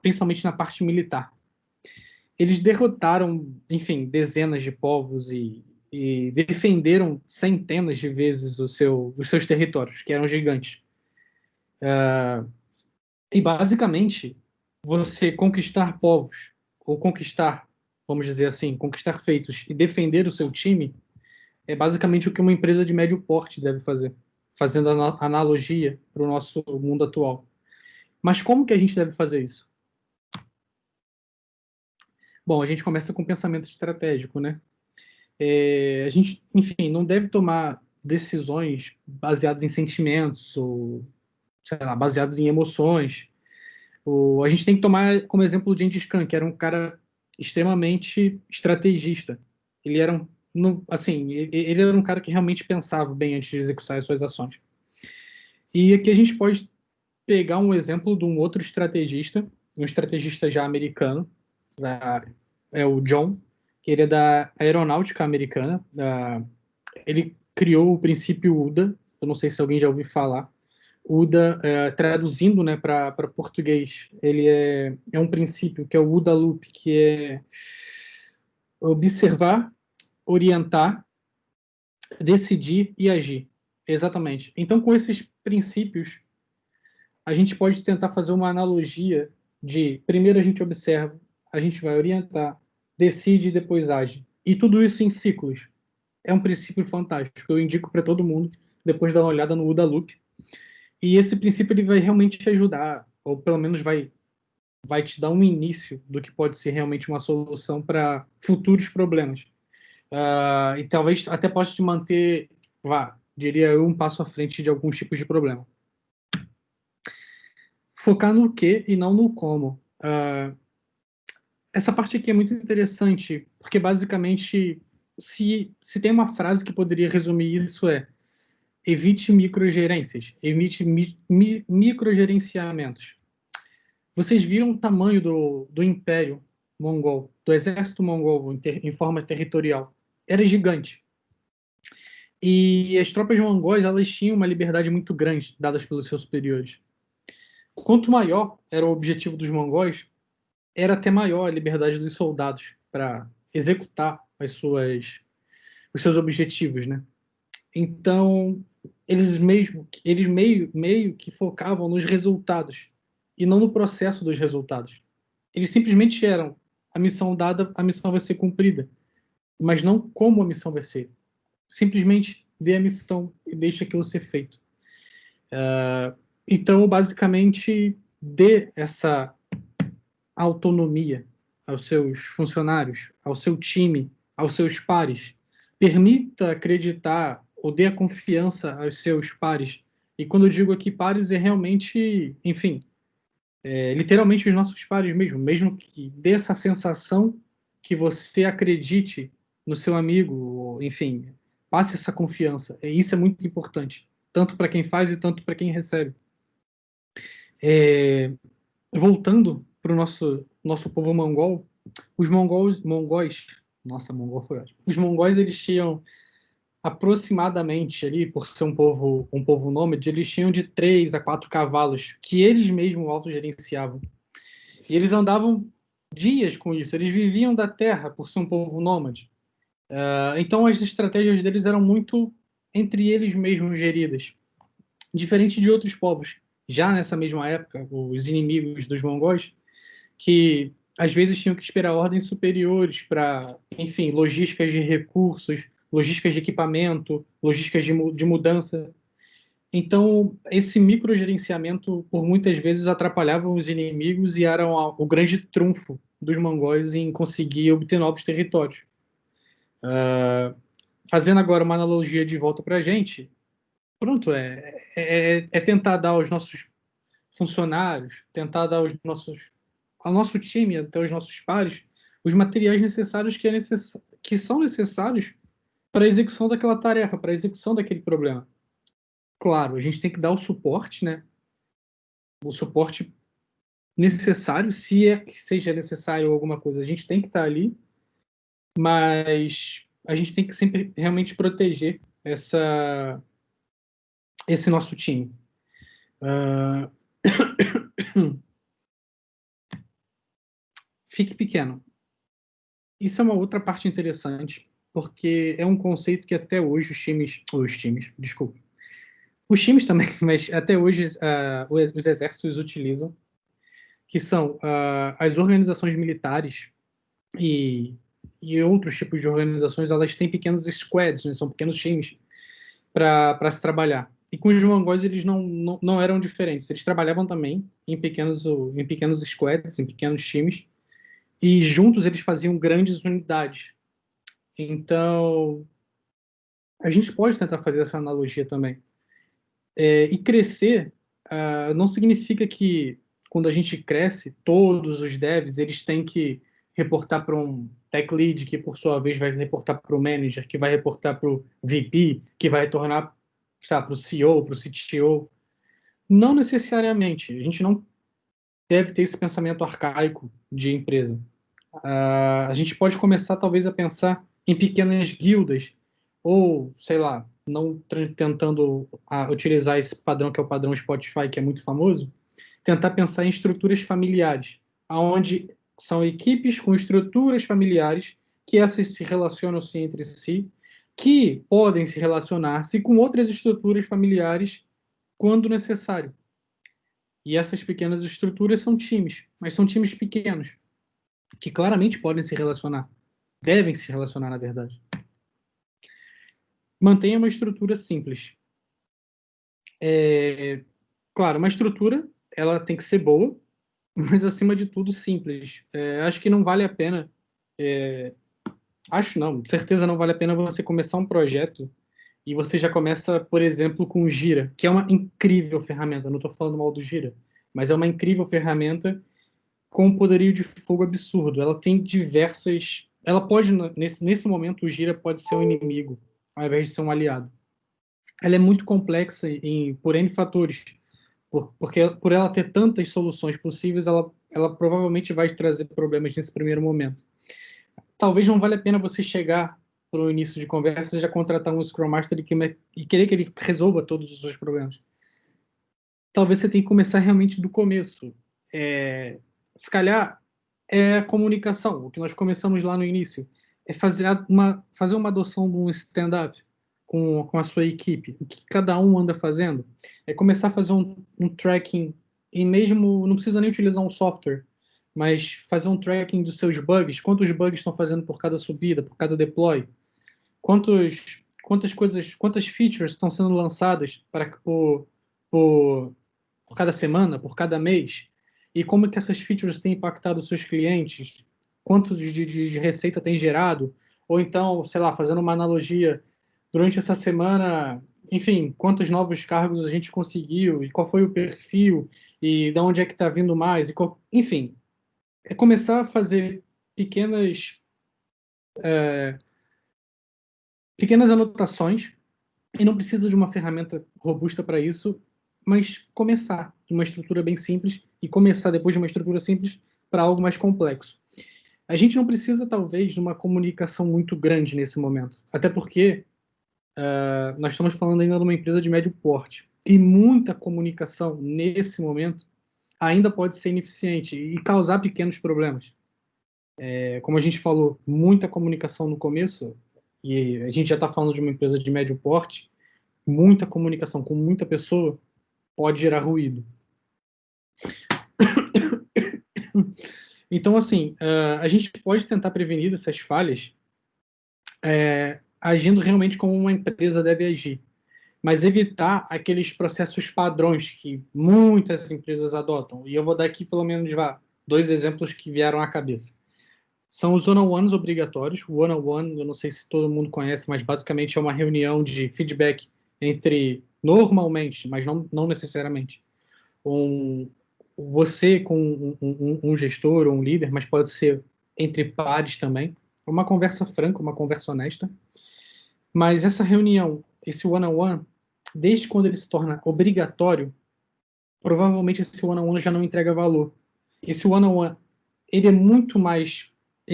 principalmente na parte militar. Eles derrotaram, enfim, dezenas de povos e defenderam centenas de vezes os seus territórios, que eram gigantes. E, basicamente, você conquistar povos, ou conquistar, vamos dizer assim, conquistar feitos e defender o seu time, é basicamente o que uma empresa de médio porte deve fazer, fazendo analogia para o nosso mundo atual. Mas como que a gente deve fazer isso? Bom, a gente começa com pensamento estratégico, né? A gente, enfim, não deve tomar decisões baseadas em sentimentos ou, sei lá, baseadas em emoções. A gente tem que tomar como exemplo o Gengis Khan, que era um cara extremamente estrategista. Ele era ele era um cara que realmente pensava bem antes de executar as suas ações. E aqui a gente pode pegar um exemplo de um outro estrategista, um estrategista já americano, o John, que ele é da aeronáutica americana. Ele criou o princípio UDA, eu não sei se alguém já ouviu falar. UDA, traduzindo, né, para português, ele é um princípio que é o UDA Loop, que é observar, orientar, decidir e agir. Exatamente. Então, com esses princípios, a gente pode tentar fazer uma analogia de primeiro a gente observa, a gente vai orientar, decide e depois age. E tudo isso em ciclos. É um princípio fantástico. Eu indico para todo mundo depois dar uma olhada no UDA Loop. E esse princípio ele vai realmente te ajudar, ou pelo menos vai te dar um início do que pode ser realmente uma solução para futuros problemas. E talvez até possa te manter, diria eu, um passo à frente de alguns tipos de problema. Focar no que e não no como. Essa parte aqui é muito interessante, porque basicamente, se tem uma frase que poderia resumir isso evite microgerências, evite microgerenciamentos. Vocês viram o tamanho do Império Mongol, do exército mongol em forma territorial. Era gigante. E as tropas mongóis elas tinham uma liberdade muito grande, dadas pelos seus superiores. Quanto maior era o objetivo dos mongóis, era até maior a liberdade dos soldados para executar os seus objetivos, né? Então, eles meio que focavam nos resultados e não no processo dos resultados. Eles simplesmente eram a missão dada, a missão vai ser cumprida, mas não como a missão vai ser. Simplesmente dê a missão e deixe aquilo ser feito. Então, basicamente, dê essa autonomia aos seus funcionários, ao seu time, aos seus pares. Permita acreditar ou dê a confiança aos seus pares. E quando eu digo aqui pares, é realmente, enfim, literalmente os nossos pares mesmo que dê essa sensação que você acredite no seu amigo, ou, enfim, passe essa confiança. E isso é muito importante, tanto para quem faz e tanto para quem recebe. Voltando para o nosso povo mongol, os mongóis, nossa, mongol foi ótimo. Os mongóis eles tinham aproximadamente ali, por ser um povo nômade, eles tinham de 3 a 4 cavalos que eles mesmos autogerenciavam. E eles andavam dias com isso, eles viviam da terra por ser um povo nômade. Então as estratégias deles eram muito entre eles mesmos geridas, diferente de outros povos. Já nessa mesma época, os inimigos dos mongóis, que às vezes tinham que esperar ordens superiores para, enfim, logísticas de recursos, logísticas de equipamento, logísticas de mudança. Então, esse microgerenciamento, por muitas vezes, atrapalhava os inimigos e era o grande trunfo dos mongóis em conseguir obter novos territórios. Fazendo agora uma analogia de volta para a gente, pronto, é tentar dar aos nossos funcionários, tentar dar ao nosso time, até aos nossos pares, os materiais necessários que são necessários para a execução daquela tarefa, para a execução daquele problema. Claro, a gente tem que dar o suporte, né? o suporte necessário, se é que seja necessário alguma coisa, a gente tem que estar ali, mas a gente tem que sempre realmente proteger esse nosso time. Fique pequeno. Isso é uma outra parte interessante, porque é um conceito que até hoje os times também, mas até hoje os exércitos utilizam, que são as organizações militares e outros tipos de organizações, elas têm pequenos squads, né? São pequenos times para se trabalhar. E com os mongóis eles não eram diferentes. Eles trabalhavam também em pequenos squads, em pequenos times, e juntos eles faziam grandes unidades. Então, a gente pode tentar fazer essa analogia também. E crescer não significa que, quando a gente cresce, todos os devs eles têm que reportar para um tech lead, que por sua vez vai reportar para o manager, que vai reportar para o VP, que vai retornar para o CEO, para o CTO. Não necessariamente. A gente não deve ter esse pensamento arcaico de empresa. A gente pode começar, talvez, a pensar em pequenas guildas, ou, sei lá, não tentando utilizar esse padrão que é o padrão Spotify, que é muito famoso, tentar pensar em estruturas familiares, onde são equipes com estruturas familiares, que essas se relacionam-se entre si, que podem se relacionar-se com outras estruturas familiares quando necessário. E essas pequenas estruturas são times, mas são times pequenos, que claramente podem se relacionar, devem se relacionar, na verdade. Mantenha uma estrutura simples. Claro, uma estrutura, ela tem que ser boa, mas acima de tudo simples. Acho que não vale a pena, acho não, de certeza não vale a pena você começar um projeto e você já começa, por exemplo, com o Gira, que é uma incrível ferramenta, não estou falando mal do Gira, mas é uma incrível ferramenta com um poderio de fogo absurdo. Ela tem diversas... Ela pode, nesse momento, o Gira pode ser um inimigo, ao invés de ser um aliado. Ela é muito complexa por N fatores, porque por ela ter tantas soluções possíveis, ela provavelmente vai trazer problemas nesse primeiro momento. Talvez não valha a pena você chegar para o início de conversa e já contratar um Scrum Master e querer que ele resolva todos os seus problemas. Talvez você tenha que começar realmente do começo. Se calhar é a comunicação, o que nós começamos lá no início. É fazer uma adoção de um stand-up com a sua equipe, o que cada um anda fazendo. É começar a fazer um tracking, e mesmo não precisa nem utilizar um software, mas fazer um tracking dos seus bugs, quantos bugs estão fazendo por cada subida, por cada deploy, quantas features estão sendo lançadas por cada semana, por cada mês, e como que essas features têm impactado os seus clientes, quanto de receita tem gerado, ou então, sei lá, fazendo uma analogia, durante essa semana, enfim, quantos novos cargos a gente conseguiu, e qual foi o perfil, e de onde é que está vindo mais, enfim, é começar a fazer pequenas anotações, e não precisa de uma ferramenta robusta para isso, mas começar de uma estrutura bem simples e começar depois de uma estrutura simples para algo mais complexo. A gente não precisa, talvez, de uma comunicação muito grande nesse momento, até porque nós estamos falando ainda de uma empresa de médio porte, e muita comunicação nesse momento ainda pode ser ineficiente e causar pequenos problemas. Como a gente falou, muita comunicação no começo, e a gente já está falando de uma empresa de médio porte, muita comunicação com muita pessoa pode gerar ruído. Então, assim, a gente pode tentar prevenir essas falhas agindo realmente como uma empresa deve agir, mas evitar aqueles processos padrões que muitas empresas adotam. E eu vou dar aqui pelo menos 2 exemplos que vieram à cabeça. São os one-on-ones obrigatórios. O one-on-one, eu não sei se todo mundo conhece, mas basicamente é uma reunião de feedback normalmente, mas não necessariamente, você com um gestor ou um líder, mas pode ser entre pares também. Uma conversa franca, uma conversa honesta. Mas essa reunião, esse one-on-one, desde quando ele se torna obrigatório, provavelmente esse one-on-one já não entrega valor. Esse one-on-one, ele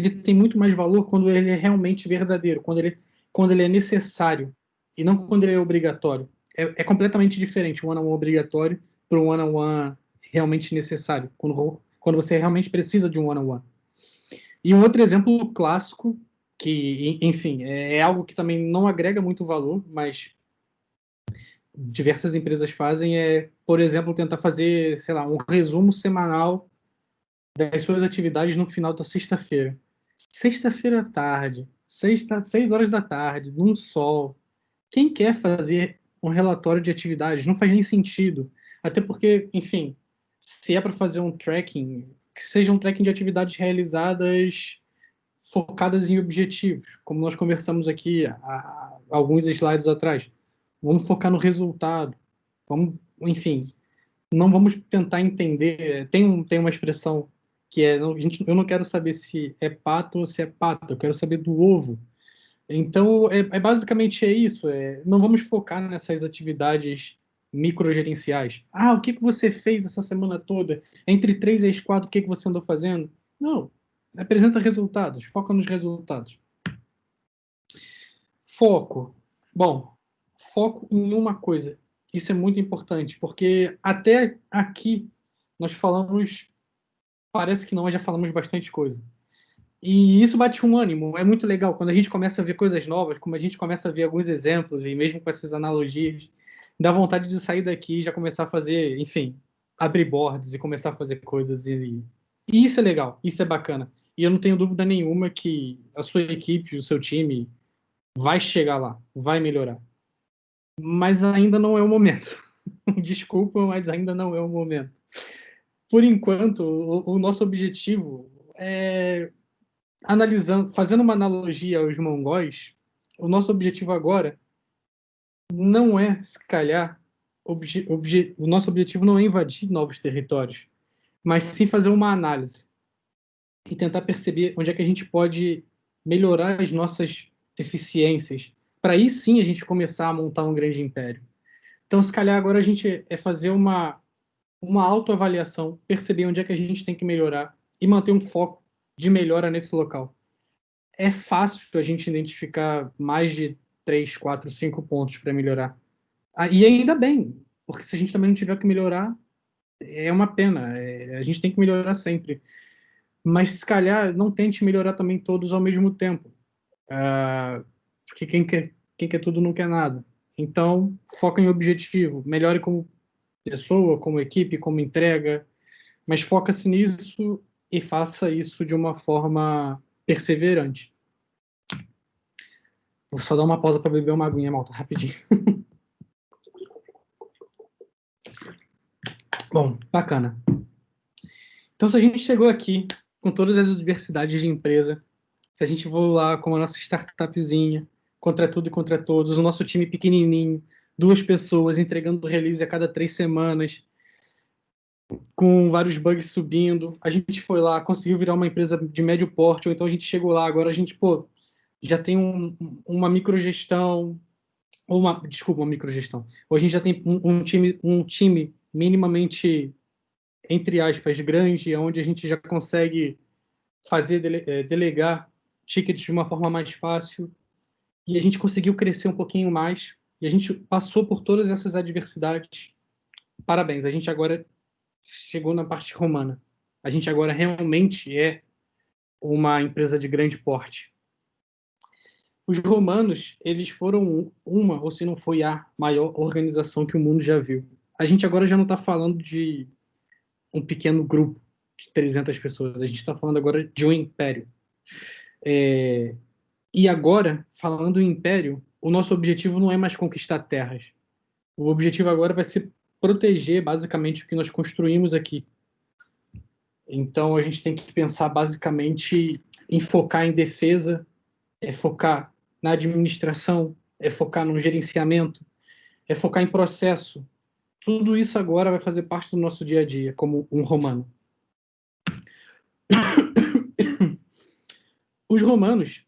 tem muito mais valor quando ele é realmente verdadeiro, quando ele é necessário e não quando ele é obrigatório. É completamente diferente o one-on-one obrigatório para o one-on-one realmente necessário, quando você realmente precisa de um one-on-one. E um outro exemplo clássico, que, enfim, é algo que também não agrega muito valor, mas diversas empresas fazem, por exemplo, tentar fazer, sei lá, um resumo semanal das suas atividades no final da sexta-feira. Sexta-feira à tarde, 6 horas da tarde, num sol. Quem quer fazer um relatório de atividades? Não faz nem sentido. Até porque, enfim, se é para fazer um tracking, que seja um tracking de atividades realizadas focadas em objetivos, como nós conversamos aqui há alguns slides atrás. Vamos focar no resultado. Vamos, enfim, não vamos tentar entender. Tem uma expressão que eu não quero saber se é pato ou se é pato, eu quero saber do ovo. Então, basicamente isso. Não vamos focar nessas atividades microgerenciais. O que você fez essa semana toda? Entre 3 e as 4, o que você andou fazendo? Não. Apresenta resultados. Foca nos resultados. Foco. Bom, foco em uma coisa. Isso é muito importante, porque até aqui nós falamos, parece que não, mas já falamos bastante coisa. E isso bate um ânimo, é muito legal. Quando a gente começa a ver coisas novas, como a gente começa a ver alguns exemplos, e mesmo com essas analogias, dá vontade de sair daqui e já começar a fazer, enfim, abrir boards e começar a fazer coisas. E isso é legal, isso é bacana. E eu não tenho dúvida nenhuma que a sua equipe, o seu time, vai chegar lá, vai melhorar. Mas ainda não é o momento. Desculpa, mas ainda não é o momento. Por enquanto, o nosso objetivo é fazendo uma analogia aos mongóis, o nosso objetivo agora não é, se calhar, o nosso objetivo não é invadir novos territórios, mas sim fazer uma análise e tentar perceber onde é que a gente pode melhorar as nossas deficiências, para aí sim a gente começar a montar um grande império. Então, se calhar agora a gente fazer uma autoavaliação, perceber onde é que a gente tem que melhorar e manter um foco de melhora nesse local. É fácil a gente identificar mais de 3, 4, 5 pontos para melhorar. E ainda bem, porque se a gente também não tiver que melhorar, é uma pena. A gente tem que melhorar sempre. Mas, se calhar, não tente melhorar também todos ao mesmo tempo. Porque quem quer tudo não quer nada. Então, foca em objetivo. Melhore como pessoa, como equipe, como entrega. Mas foca-se nisso e faça isso de uma forma perseverante. Vou só dar uma pausa para beber uma aguinha, malta, rapidinho. Bom, bacana. Então, se a gente chegou aqui com todas as diversidades de empresa, se a gente for lá com a nossa startupzinha, contra tudo e contra todos, o nosso time pequenininho, 2 pessoas entregando release a cada 3 semanas, com vários bugs subindo, a gente foi lá, conseguiu virar uma empresa de médio porte, ou então a gente chegou lá, agora a gente, já tem uma microgestão, desculpa, uma microgestão. Ou a gente já tem um time minimamente, entre aspas, grande, onde a gente já consegue delegar tickets de uma forma mais fácil, e a gente conseguiu crescer um pouquinho mais, e a gente passou por todas essas adversidades. Parabéns, a gente agora chegou na parte romana. A gente agora realmente é uma empresa de grande porte. Os romanos, eles foram uma, ou se não foi a maior organização que o mundo já viu. A gente agora já não está falando de um pequeno grupo de 300 pessoas, a gente está falando agora de um império. E agora, falando em império, o nosso objetivo não é mais conquistar terras. O objetivo agora vai ser proteger, basicamente, o que nós construímos aqui. Então, a gente tem que pensar, basicamente, em focar em defesa, focar na administração, focar no gerenciamento, focar em processo. Tudo isso agora vai fazer parte do nosso dia a dia, como um romano. Os romanos,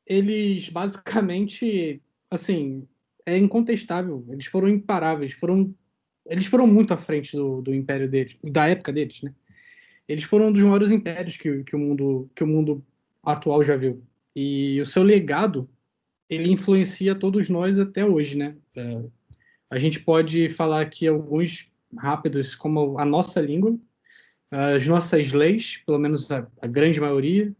eles basicamente, assim, é incontestável, eles foram imparáveis, foram eles foram muito à frente do império deles, da época deles, né? Eles foram um dos maiores impérios que o mundo atual já viu. E o seu legado, ele influencia todos nós até hoje, né? A gente pode falar aqui alguns rápidos, como a nossa língua, as nossas leis, pelo menos a grande maioria,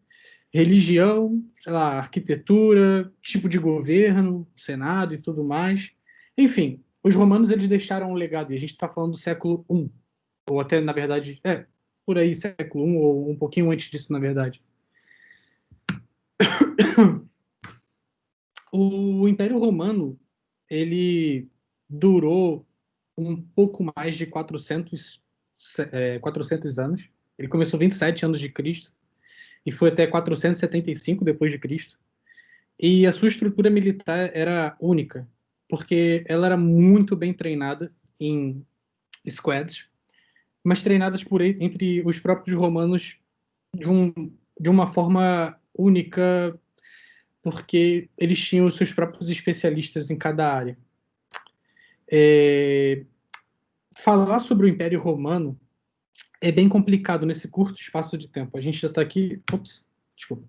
religião, sei lá, arquitetura, tipo de governo, senado e tudo mais. Enfim, os romanos eles deixaram um legado, e a gente está falando do século I, ou até, na verdade, por aí, século I, ou um pouquinho antes disso, na verdade. O Império Romano, ele durou um pouco mais de 400 anos. Ele começou 27 anos de Cristo e foi até 475 depois de Cristo. E a sua estrutura militar era única, porque ela era muito bem treinada em squads, mas treinadas entre os próprios romanos de uma forma única, porque eles tinham os seus próprios especialistas em cada área. Falar sobre o Império Romano é bem complicado nesse curto espaço de tempo. A gente já está aqui... desculpa.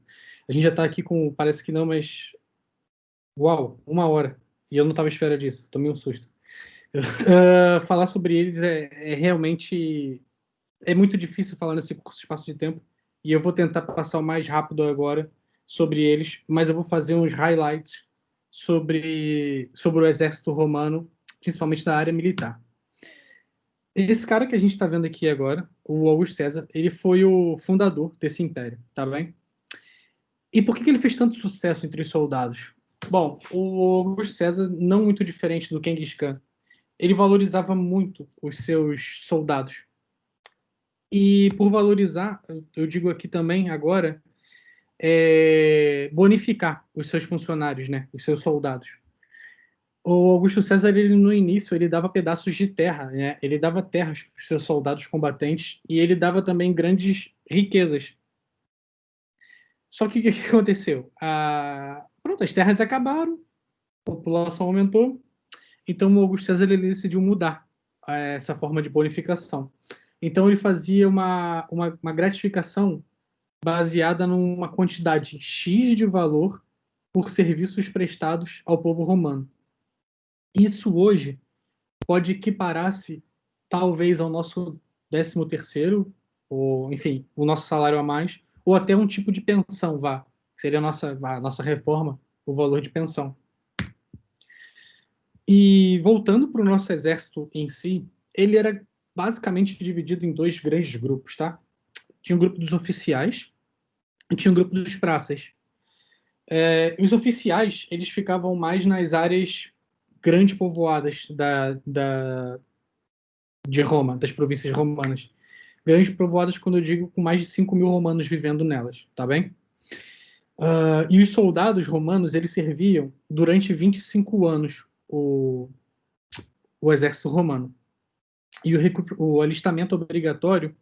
A gente já está aqui com... Parece que não, mas... Uau, 1 hora. E eu não estava à espera disso. Tomei um susto. Falar sobre eles é realmente... É muito difícil falar nesse curto espaço de tempo. E eu vou tentar passar o mais rápido agora sobre eles, mas eu vou fazer uns highlights sobre o exército romano, principalmente da área militar. Esse cara que a gente está vendo aqui agora, o Augusto César, ele foi o fundador desse império, tá bem? E por que ele fez tanto sucesso entre os soldados? Bom, o Augusto César, não muito diferente do Genghis Khan, ele valorizava muito os seus soldados. E por valorizar, eu digo aqui também agora, bonificar os seus funcionários, né, os seus soldados. O Augusto César, ele, no início, ele dava pedaços de terra, né? Ele dava terras para os seus soldados combatentes e ele dava também grandes riquezas. Só que o que aconteceu? Pronto, as terras acabaram, a população aumentou, então o Augusto César ele decidiu mudar essa forma de bonificação. Então ele fazia uma gratificação baseada numa quantidade X de valor por serviços prestados ao povo romano. Isso hoje pode equiparar-se talvez ao nosso 13º, ou enfim, o nosso salário a mais, ou até um tipo de pensão, seria a nossa reforma, o valor de pensão. E voltando para o nosso exército em si, ele era basicamente dividido em 2 grandes grupos, tá? Tinha um grupo dos oficiais e tinha um grupo dos praças. Os oficiais, eles ficavam mais nas áreas grandes povoadas de Roma, das províncias romanas. Grandes povoadas, quando eu digo, com mais de 5.000 romanos vivendo nelas, tá bem? E os soldados romanos, eles serviam durante 25 anos o exército romano. E o alistamento obrigatório,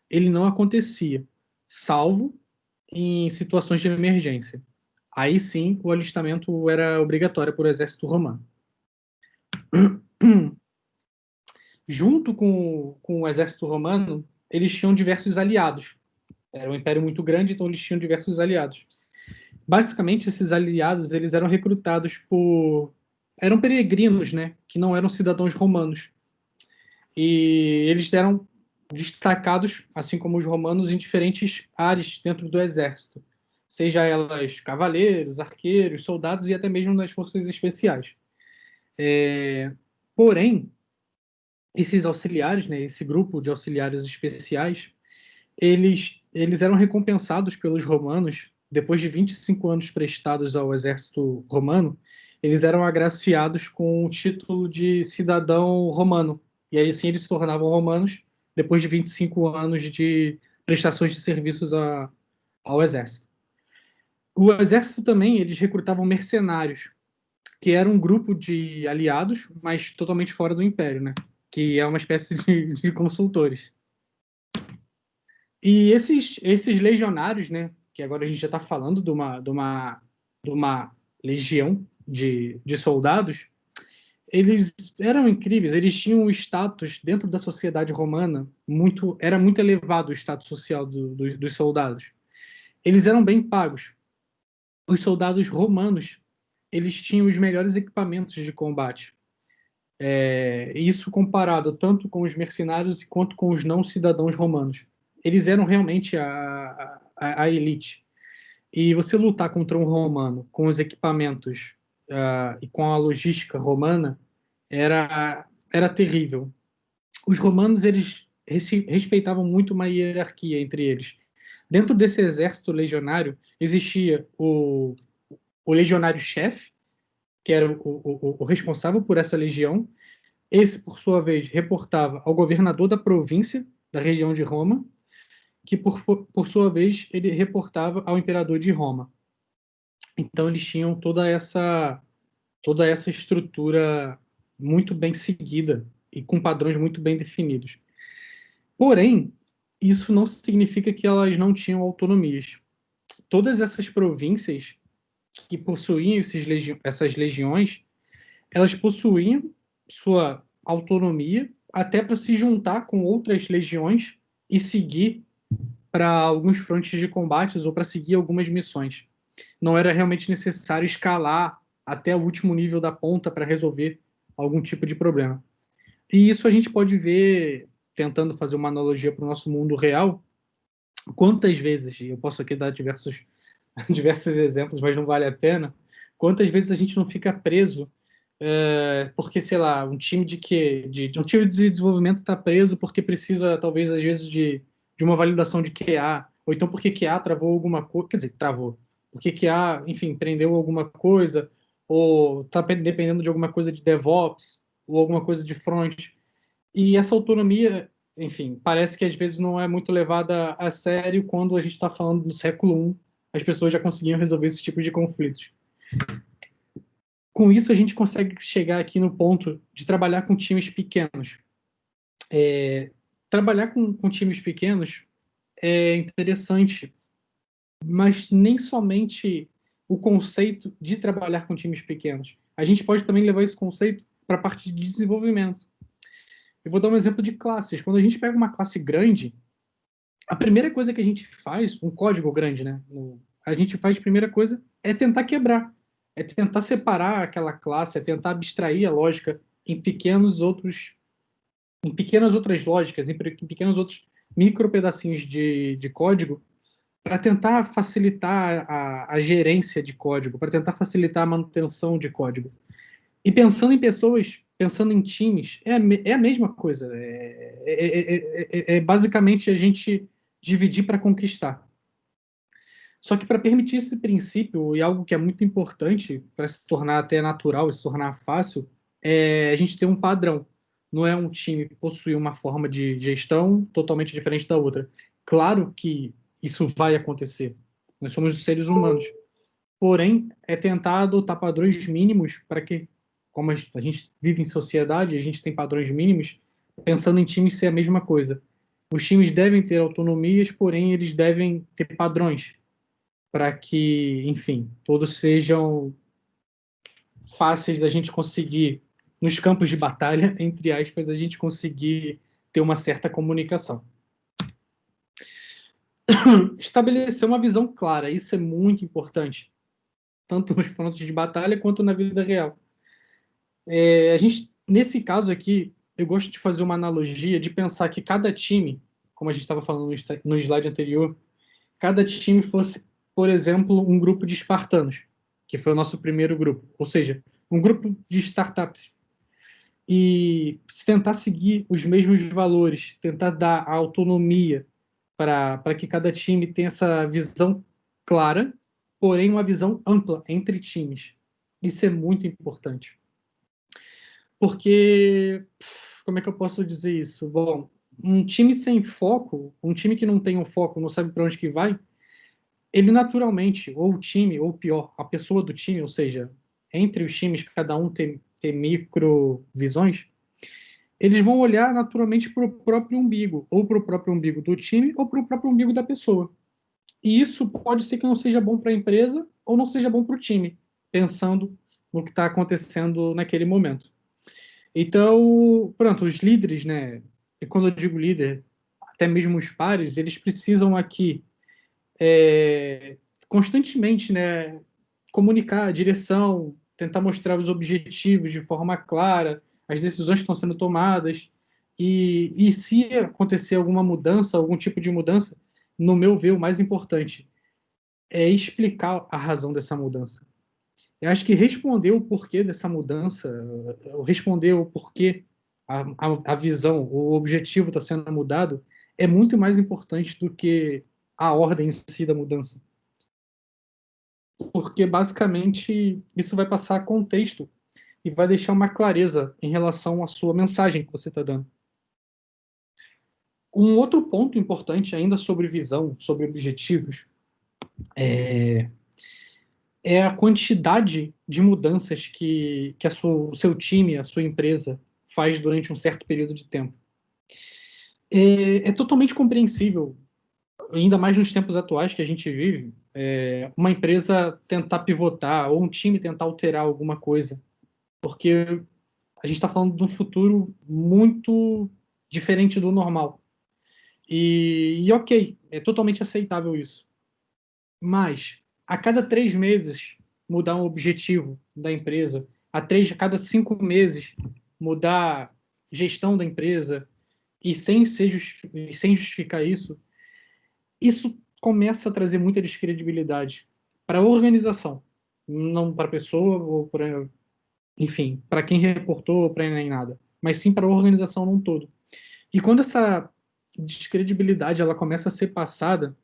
ele não acontecia, salvo em situações de emergência. Aí sim, o alistamento era obrigatório para o exército romano. Junto com o exército romano, eles tinham diversos aliados. Era um império muito grande, então eles tinham diversos aliados. Basicamente, esses aliados eles eram recrutados eram peregrinos, né, que não eram cidadãos romanos. E eles eram destacados, assim como os romanos, em diferentes áreas dentro do exército. Seja elas cavaleiros, arqueiros, soldados e até mesmo nas forças especiais. Porém, esses auxiliares, né, esse grupo de auxiliares especiais, eles eram recompensados pelos romanos, depois de 25 anos prestados ao exército romano, eles eram agraciados com o título de cidadão romano. E aí sim eles se tornavam romanos depois de 25 anos de prestações de serviços ao exército. O exército também, eles recrutavam mercenários, que era um grupo de aliados, mas totalmente fora do império, né? Que é uma espécie de consultores. E esses legionários, né? Que agora a gente já está falando de uma legião de soldados, eles eram incríveis, eles tinham um status dentro da sociedade romana, era muito elevado o status social dos soldados. Eles eram bem pagos. Os soldados romanos, eles tinham os melhores equipamentos de combate. Isso comparado tanto com os mercenários quanto com os não cidadãos romanos. Eles eram realmente a elite. E você lutar contra um romano com os equipamentos e com a logística romana era terrível. Os romanos, eles respeitavam muito uma hierarquia entre eles. Dentro desse exército legionário, existia o legionário-chefe, que era o responsável por essa legião. Esse, por sua vez, reportava ao governador da província, da região de Roma, que, por sua vez, ele reportava ao imperador de Roma. Então, eles tinham toda essa estrutura muito bem seguida e com padrões muito bem definidos. Porém, isso não significa que elas não tinham autonomias. Todas essas províncias que possuíam essas legiões, elas possuíam sua autonomia até para se juntar com outras legiões e seguir para alguns frontes de combates ou para seguir algumas missões. Não era realmente necessário escalar até o último nível da ponta para resolver algum tipo de problema. E isso a gente pode ver, tentando fazer uma analogia para o nosso mundo real, quantas vezes, eu posso aqui dar diversos exemplos, mas não vale a pena, quantas vezes a gente não fica preso porque, sei lá, um time um time de desenvolvimento está preso porque precisa, talvez, às vezes, de uma validação de QA, ou então porque QA travou alguma coisa, quer dizer, travou, porque QA, enfim, prendeu alguma coisa, ou está dependendo de alguma coisa de DevOps, ou alguma coisa de front. E essa autonomia, enfim, parece que às vezes não é muito levada a sério quando a gente está falando do século I, as pessoas já conseguiam resolver esse tipo de conflitos. Com isso, a gente consegue chegar aqui no ponto de trabalhar com times pequenos. Trabalhar com times pequenos é interessante, mas nem somente o conceito de trabalhar com times pequenos. A gente pode também levar esse conceito para a parte de desenvolvimento. Eu vou dar um exemplo de classes. Quando a gente pega uma classe grande, a primeira coisa que a gente faz, um código grande, né? A gente faz, a primeira coisa, é tentar quebrar. É tentar separar aquela classe, é tentar abstrair a lógica em pequenas outras lógicas, em pequenos outros micro pedacinhos de código, para tentar facilitar a gerência de código, para tentar facilitar a manutenção de código. E pensando em pessoas, pensando em times, é a mesma coisa. É basicamente a gente dividir para conquistar. Só que para permitir esse princípio, e algo que é muito importante para se tornar até natural, se tornar fácil, é a gente ter um padrão. Não é um time possuir uma forma de gestão totalmente diferente da outra. Claro que isso vai acontecer. Nós somos seres humanos. Porém, é tentar adotar padrões mínimos para que, como a gente vive em sociedade, a gente tem padrões mínimos, pensando em times ser a mesma coisa. Os times devem ter autonomias, porém, eles devem ter padrões para que, enfim, todos sejam fáceis da gente conseguir, nos campos de batalha, entre aspas, a gente conseguir ter uma certa comunicação. Estabelecer uma visão clara, isso é muito importante, tanto nos frontes de batalha quanto na vida real. Nesse caso aqui, eu gosto de fazer uma analogia de pensar que cada time, como a gente estava falando no slide anterior, cada time fosse, por exemplo, um grupo de espartanos, que foi o nosso primeiro grupo, ou seja, um grupo de startups. E se tentar seguir os mesmos valores, tentar dar a autonomia para que cada time tenha essa visão clara, porém uma visão ampla entre times. Isso é muito importante. Porque, como é que eu posso dizer isso? Bom, um time sem foco, um time que não tem um foco, não sabe para onde que vai, ele naturalmente, ou o time, ou pior, a pessoa do time, ou seja, entre os times, cada um tem micro visões, eles vão olhar naturalmente para o próprio umbigo, ou para o próprio umbigo do time, ou para o próprio umbigo da pessoa. E isso pode ser que não seja bom para a empresa, ou não seja bom para o time, pensando no que está acontecendo naquele momento. Então, pronto, os líderes, né? E quando eu digo líder, até mesmo os pares, eles precisam aqui constantemente, né, comunicar a direção, tentar mostrar os objetivos de forma clara, as decisões que estão sendo tomadas, e se acontecer alguma mudança, algum tipo de mudança, no meu ver, o mais importante é explicar a razão dessa mudança. Eu acho que responder o porquê dessa mudança, responder o porquê a visão, o objetivo está sendo mudado, é muito mais importante do que a ordem em si da mudança. Porque, basicamente, isso vai passar contexto e vai deixar uma clareza em relação à sua mensagem que você está dando. Um outro ponto importante ainda sobre visão, sobre objetivos, é a quantidade de mudanças que o seu time, a sua empresa, faz durante um certo período de tempo. É totalmente compreensível, ainda mais nos tempos atuais que a gente vive, uma empresa tentar pivotar ou um time tentar alterar alguma coisa, porque a gente está falando de um futuro muito diferente do normal. E ok, é totalmente aceitável isso. Mas, a cada 3 meses, mudar um objetivo da empresa, a cada 5 meses, mudar a gestão da empresa, e sem justificar isso, isso começa a trazer muita descredibilidade para a organização, não para a pessoa, ou para, enfim, para quem reportou, para nem nada, mas sim para a organização num todo. E quando essa descredibilidade ela começa a ser passada,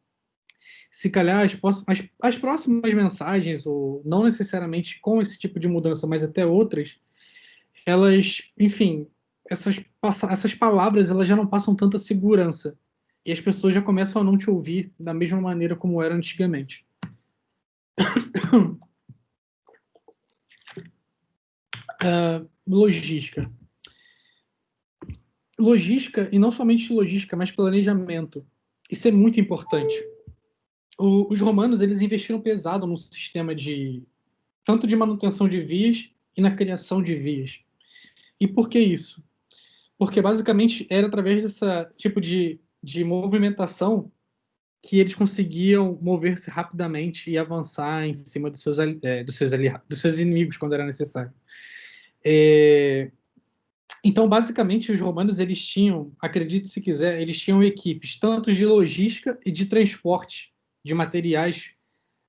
se calhar as próximas mensagens, ou não necessariamente com esse tipo de mudança, mas até outras, elas, enfim, essas palavras elas já não passam tanta segurança. E as pessoas já começam a não te ouvir da mesma maneira como era antigamente. Logística. Logística, e não somente logística, mas planejamento. Isso é muito importante. Os romanos eles investiram pesado no sistema tanto de manutenção de vias e na criação de vias. E por que isso? Porque basicamente era através desse tipo de movimentação que eles conseguiam mover-se rapidamente e avançar em cima dos seus inimigos quando era necessário. Então, basicamente, os romanos eles tinham, acredite se quiser, eles tinham equipes tanto de logística e de transporte de materiais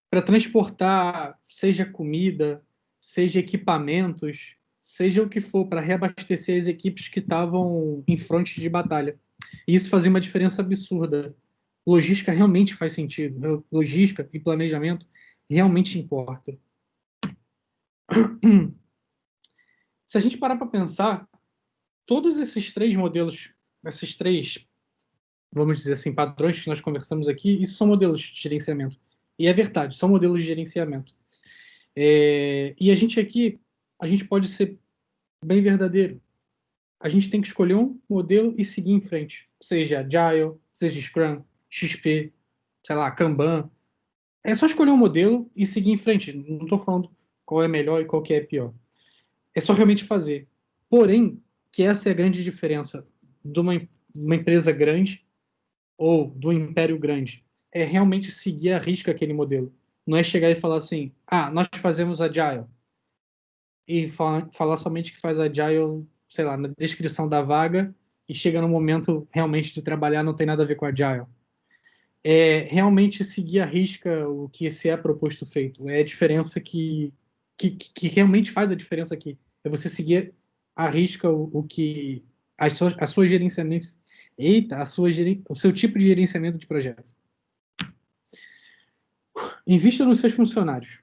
para transportar, seja comida, seja equipamentos, seja o que for, para reabastecer as equipes que estavam em fronte de batalha. E isso fazia uma diferença absurda. Logística realmente faz sentido. Logística e planejamento realmente importa. Se a gente parar para pensar, todos esses 3 modelos, esses 3, vamos dizer assim, padrões que nós conversamos aqui, isso são modelos de gerenciamento. E é verdade, são modelos de gerenciamento. E a gente pode ser bem verdadeiro. A gente tem que escolher um modelo e seguir em frente. Seja Agile, seja Scrum, XP, sei lá, Kanban. É só escolher um modelo e seguir em frente. Não estou falando qual é melhor e qual que é pior. É só realmente fazer. Porém, que essa é a grande diferença de uma empresa grande ou do império grande. É realmente seguir à risca aquele modelo. Não é chegar e falar assim, nós fazemos Agile. E falar somente que faz Agile, sei lá, na descrição da vaga, e chega no momento realmente de trabalhar, não tem nada a ver com Agile. É realmente seguir à risca o que se é proposto feito. É a diferença que realmente faz a diferença aqui. É você seguir à risca o que a sua gerenciamento. Eita, o seu tipo de gerenciamento de projeto. Invista nos seus funcionários.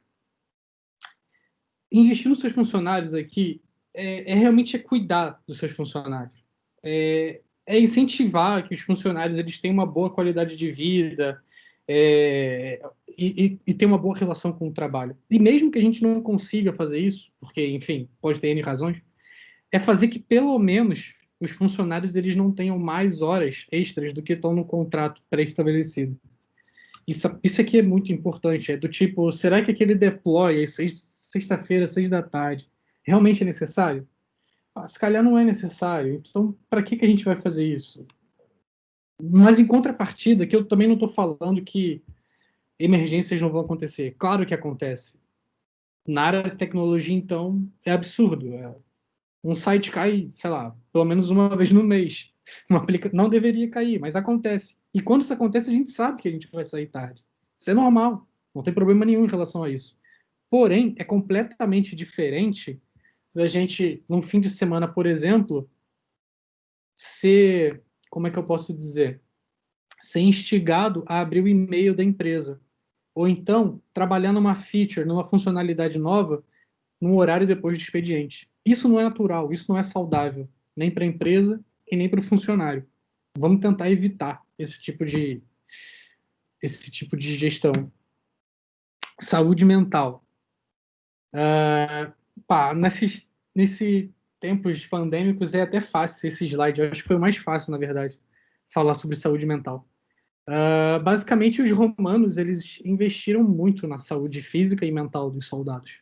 Investir nos seus funcionários aqui realmente cuidar dos seus funcionários. É incentivar que os funcionários eles tenham uma boa qualidade de vida e ter uma boa relação com o trabalho. E mesmo que a gente não consiga fazer isso, porque, enfim, pode ter N razões, é fazer que, pelo menos, os funcionários eles não tenham mais horas extras do que estão no contrato pré-estabelecido. Isso aqui é muito importante. É do tipo, será que aquele deploy às sexta-feira, 6 da tarde, realmente é necessário? se calhar não é necessário. Então, para que a gente vai fazer isso? Mas em contrapartida, que eu também não estou falando que emergências não vão acontecer. Claro que acontece. Na área de tecnologia, então, é absurdo. Um site cai, sei lá, pelo menos uma vez no mês. Não deveria cair, mas acontece. E quando isso acontece, a gente sabe que a gente vai sair tarde. Isso é normal. Não tem problema nenhum em relação a isso. Porém, é completamente diferente da gente, num fim de semana, por exemplo, ser, como é que eu posso dizer? Ser instigado a abrir o e-mail da empresa. Ou então, trabalhar numa feature, numa funcionalidade nova, num horário depois do expediente. Isso não é natural, isso não é saudável, nem para a empresa e nem para o funcionário. Vamos tentar evitar esse tipo de gestão. Saúde mental. Nesse tempos pandêmicos é até fácil esse slide. Eu acho que foi o mais fácil, na verdade, falar sobre saúde mental. Basicamente, os romanos eles investiram muito na saúde física e mental dos soldados.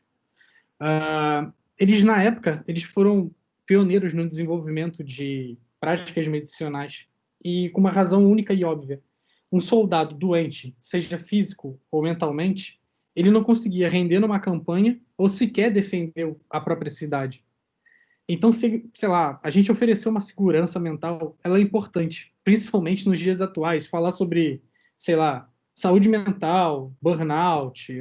Eles, na época, eles foram pioneiros no desenvolvimento de práticas medicinais e com uma razão única e óbvia. Um soldado doente, seja físico ou mentalmente, ele não conseguia render numa campanha ou sequer defender a própria cidade. Então, sei lá, a gente oferecer uma segurança mental, ela é importante, principalmente nos dias atuais. Falar sobre, sei lá, saúde mental, burnout,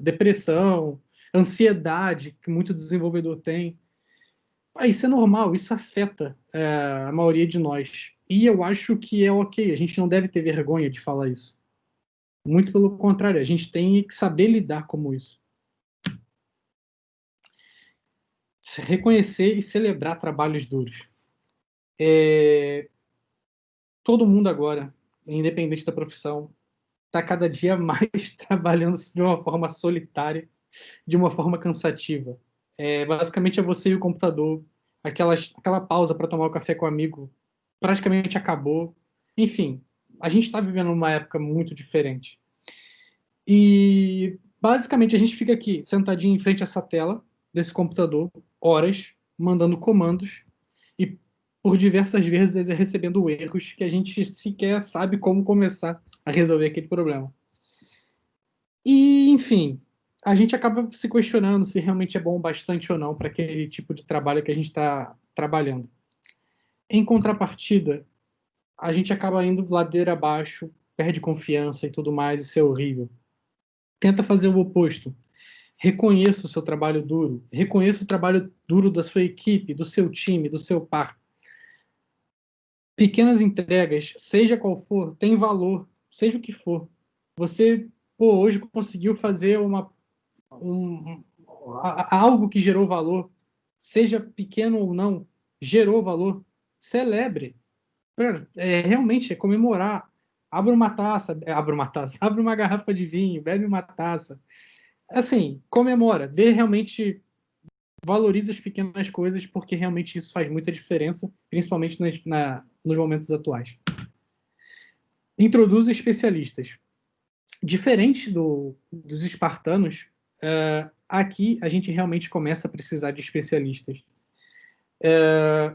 depressão, ansiedade, que muito desenvolvedor tem. Isso é normal, isso afeta a maioria de nós. E eu acho que é ok, a gente não deve ter vergonha de falar isso. Muito pelo contrário, a gente tem que saber lidar com isso. Reconhecer e celebrar trabalhos duros. Todo mundo agora, independente da profissão, está cada dia mais trabalhando de uma forma solitária, de uma forma cansativa. Basicamente é você e o computador, aquela pausa para tomar o café com o amigo praticamente acabou. Enfim, a gente está vivendo uma época muito diferente. E basicamente a gente fica aqui sentadinho em frente a essa tela desse computador, horas, mandando comandos e por diversas vezes recebendo erros que a gente sequer sabe como começar a resolver aquele problema. E, enfim, a gente acaba se questionando se realmente é bom bastante ou não para aquele tipo de trabalho que a gente está trabalhando. Em contrapartida, a gente acaba indo ladeira abaixo, perde confiança e tudo mais, isso é horrível. Tenta fazer o oposto. Reconheça o seu trabalho duro, reconheça o trabalho duro da sua equipe, do seu time, do seu par. Pequenas entregas, seja qual for, tem valor, seja o que for. Você, hoje conseguiu fazer algo que gerou valor, seja pequeno ou não, gerou valor, celebre. Realmente é comemorar. Abre uma garrafa de vinho, bebe uma taça. Assim, comemora, valorize as pequenas coisas, porque realmente isso faz muita diferença, principalmente nos momentos atuais. Introduza especialistas. Diferente dos espartanos, aqui a gente realmente começa a precisar de especialistas.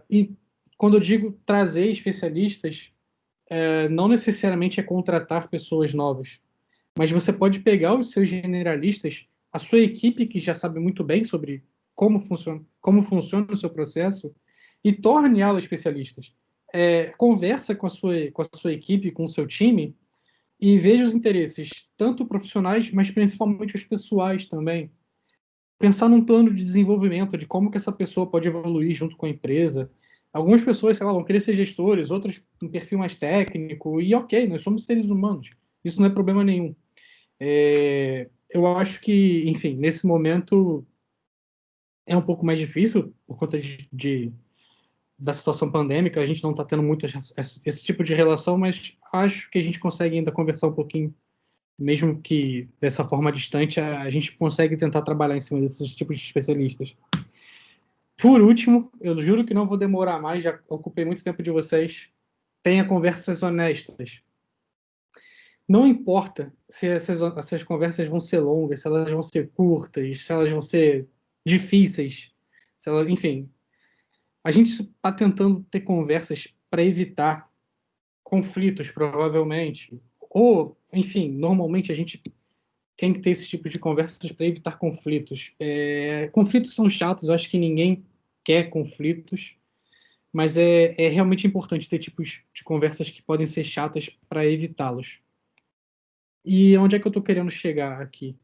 E quando eu digo trazer especialistas, não necessariamente é contratar pessoas novas, mas você pode pegar os seus generalistas, a sua equipe que já sabe muito bem sobre como funciona o seu processo, e torne ela especialistas. Conversa com a sua equipe, com o seu time, e veja os interesses, tanto profissionais, mas principalmente os pessoais também. Pensar num plano de desenvolvimento, de como que essa pessoa pode evoluir junto com a empresa. Algumas pessoas, sei lá, vão querer ser gestores, outras um perfil mais técnico, e ok, nós somos seres humanos, isso não é problema nenhum. Eu acho que, enfim, nesse momento é um pouco mais difícil, por conta da situação pandêmica, a gente não está tendo muito esse tipo de relação, mas acho que a gente consegue ainda conversar um pouquinho, mesmo que dessa forma distante, a gente consegue tentar trabalhar em cima desses tipos de especialistas. Por último, eu juro que não vou demorar mais, já ocupei muito tempo de vocês, tenha conversas honestas. Não importa se essas conversas vão ser longas, se elas vão ser curtas, se elas vão ser difíceis, enfim. A gente está tentando ter conversas para evitar conflitos, provavelmente. Ou, enfim, normalmente a gente tem que ter esse tipo de conversas para evitar conflitos. Conflitos são chatos, eu acho que ninguém quer conflitos, mas é realmente importante ter tipos de conversas que podem ser chatas para evitá-los. E onde é que eu estou querendo chegar aqui?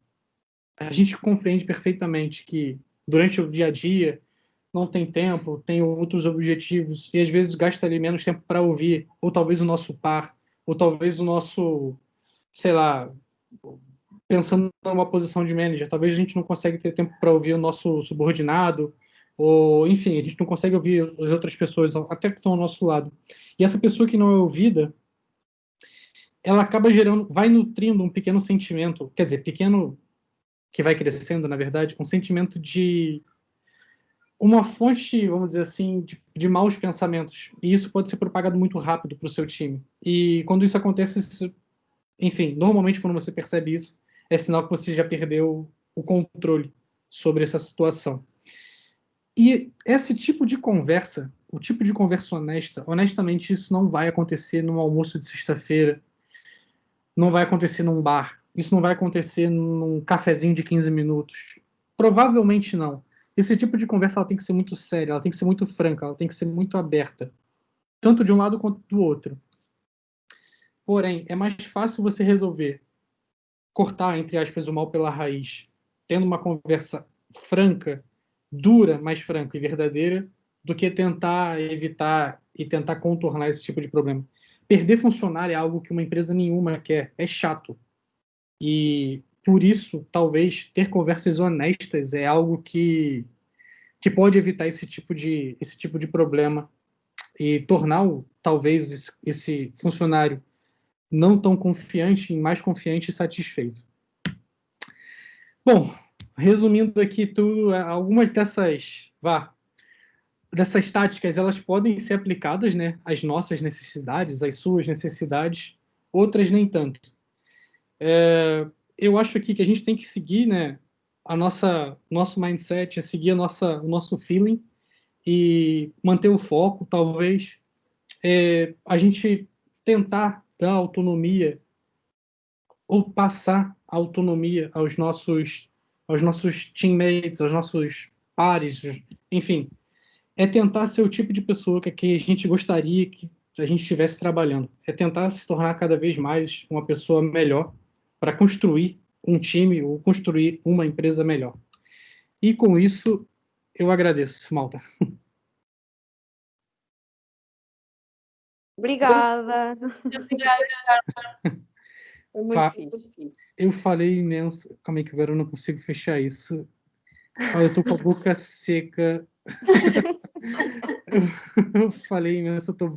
A gente compreende perfeitamente que durante o dia a dia não tem tempo, tem outros objetivos, e às vezes gasta ali menos tempo para ouvir, ou talvez o nosso par, ou talvez o nosso, sei lá, pensando numa posição de manager, talvez a gente não consegue ter tempo para ouvir o nosso subordinado, ou enfim, a gente não consegue ouvir as outras pessoas, até que estão ao nosso lado. E essa pessoa que não é ouvida, ela acaba gerando, vai nutrindo um pequeno sentimento, quer dizer, pequeno que vai crescendo, na verdade, um sentimento de uma fonte, vamos dizer assim, de maus pensamentos. E isso pode ser propagado muito rápido para o seu time. E quando isso acontece, enfim, normalmente quando você percebe isso, é sinal que você já perdeu o controle sobre essa situação. E esse tipo de conversa, o tipo de conversa honesta, honestamente, isso não vai acontecer num almoço de sexta-feira, não vai acontecer num bar, isso não vai acontecer num cafezinho de 15 minutos. Provavelmente não. Esse tipo de conversa ela tem que ser muito séria, ela tem que ser muito franca, ela tem que ser muito aberta, tanto de um lado quanto do outro. Porém, é mais fácil você resolver cortar, entre aspas, o mal pela raiz, tendo uma conversa franca, dura, mas franca e verdadeira, do que tentar evitar e tentar contornar esse tipo de problema. Perder funcionário é algo que uma empresa nenhuma quer, é chato. E por isso, talvez, ter conversas honestas é algo que pode evitar esse tipo de problema e tornar, talvez, esse funcionário não tão confiante, mais confiante e satisfeito. Bom, resumindo aqui tudo, algumas dessas táticas, elas podem ser aplicadas, né, às nossas necessidades, às suas necessidades, outras nem tanto. Eu acho aqui que a gente tem que seguir, né, nosso mindset, seguir o nosso feeling e manter o foco, talvez. A gente tentar dar autonomia ou passar autonomia aos nossos teammates, aos nossos pares, enfim, é tentar ser o tipo de pessoa que a gente gostaria que a gente estivesse trabalhando. É tentar se tornar cada vez mais uma pessoa melhor para construir um time ou construir uma empresa melhor. E com isso, eu agradeço, Malta. Obrigada. Foi muito Fa- difícil. Eu falei imenso. Calma aí que agora eu não consigo fechar isso. Olha, eu tô com a boca seca. Eu falei imenso, eu tô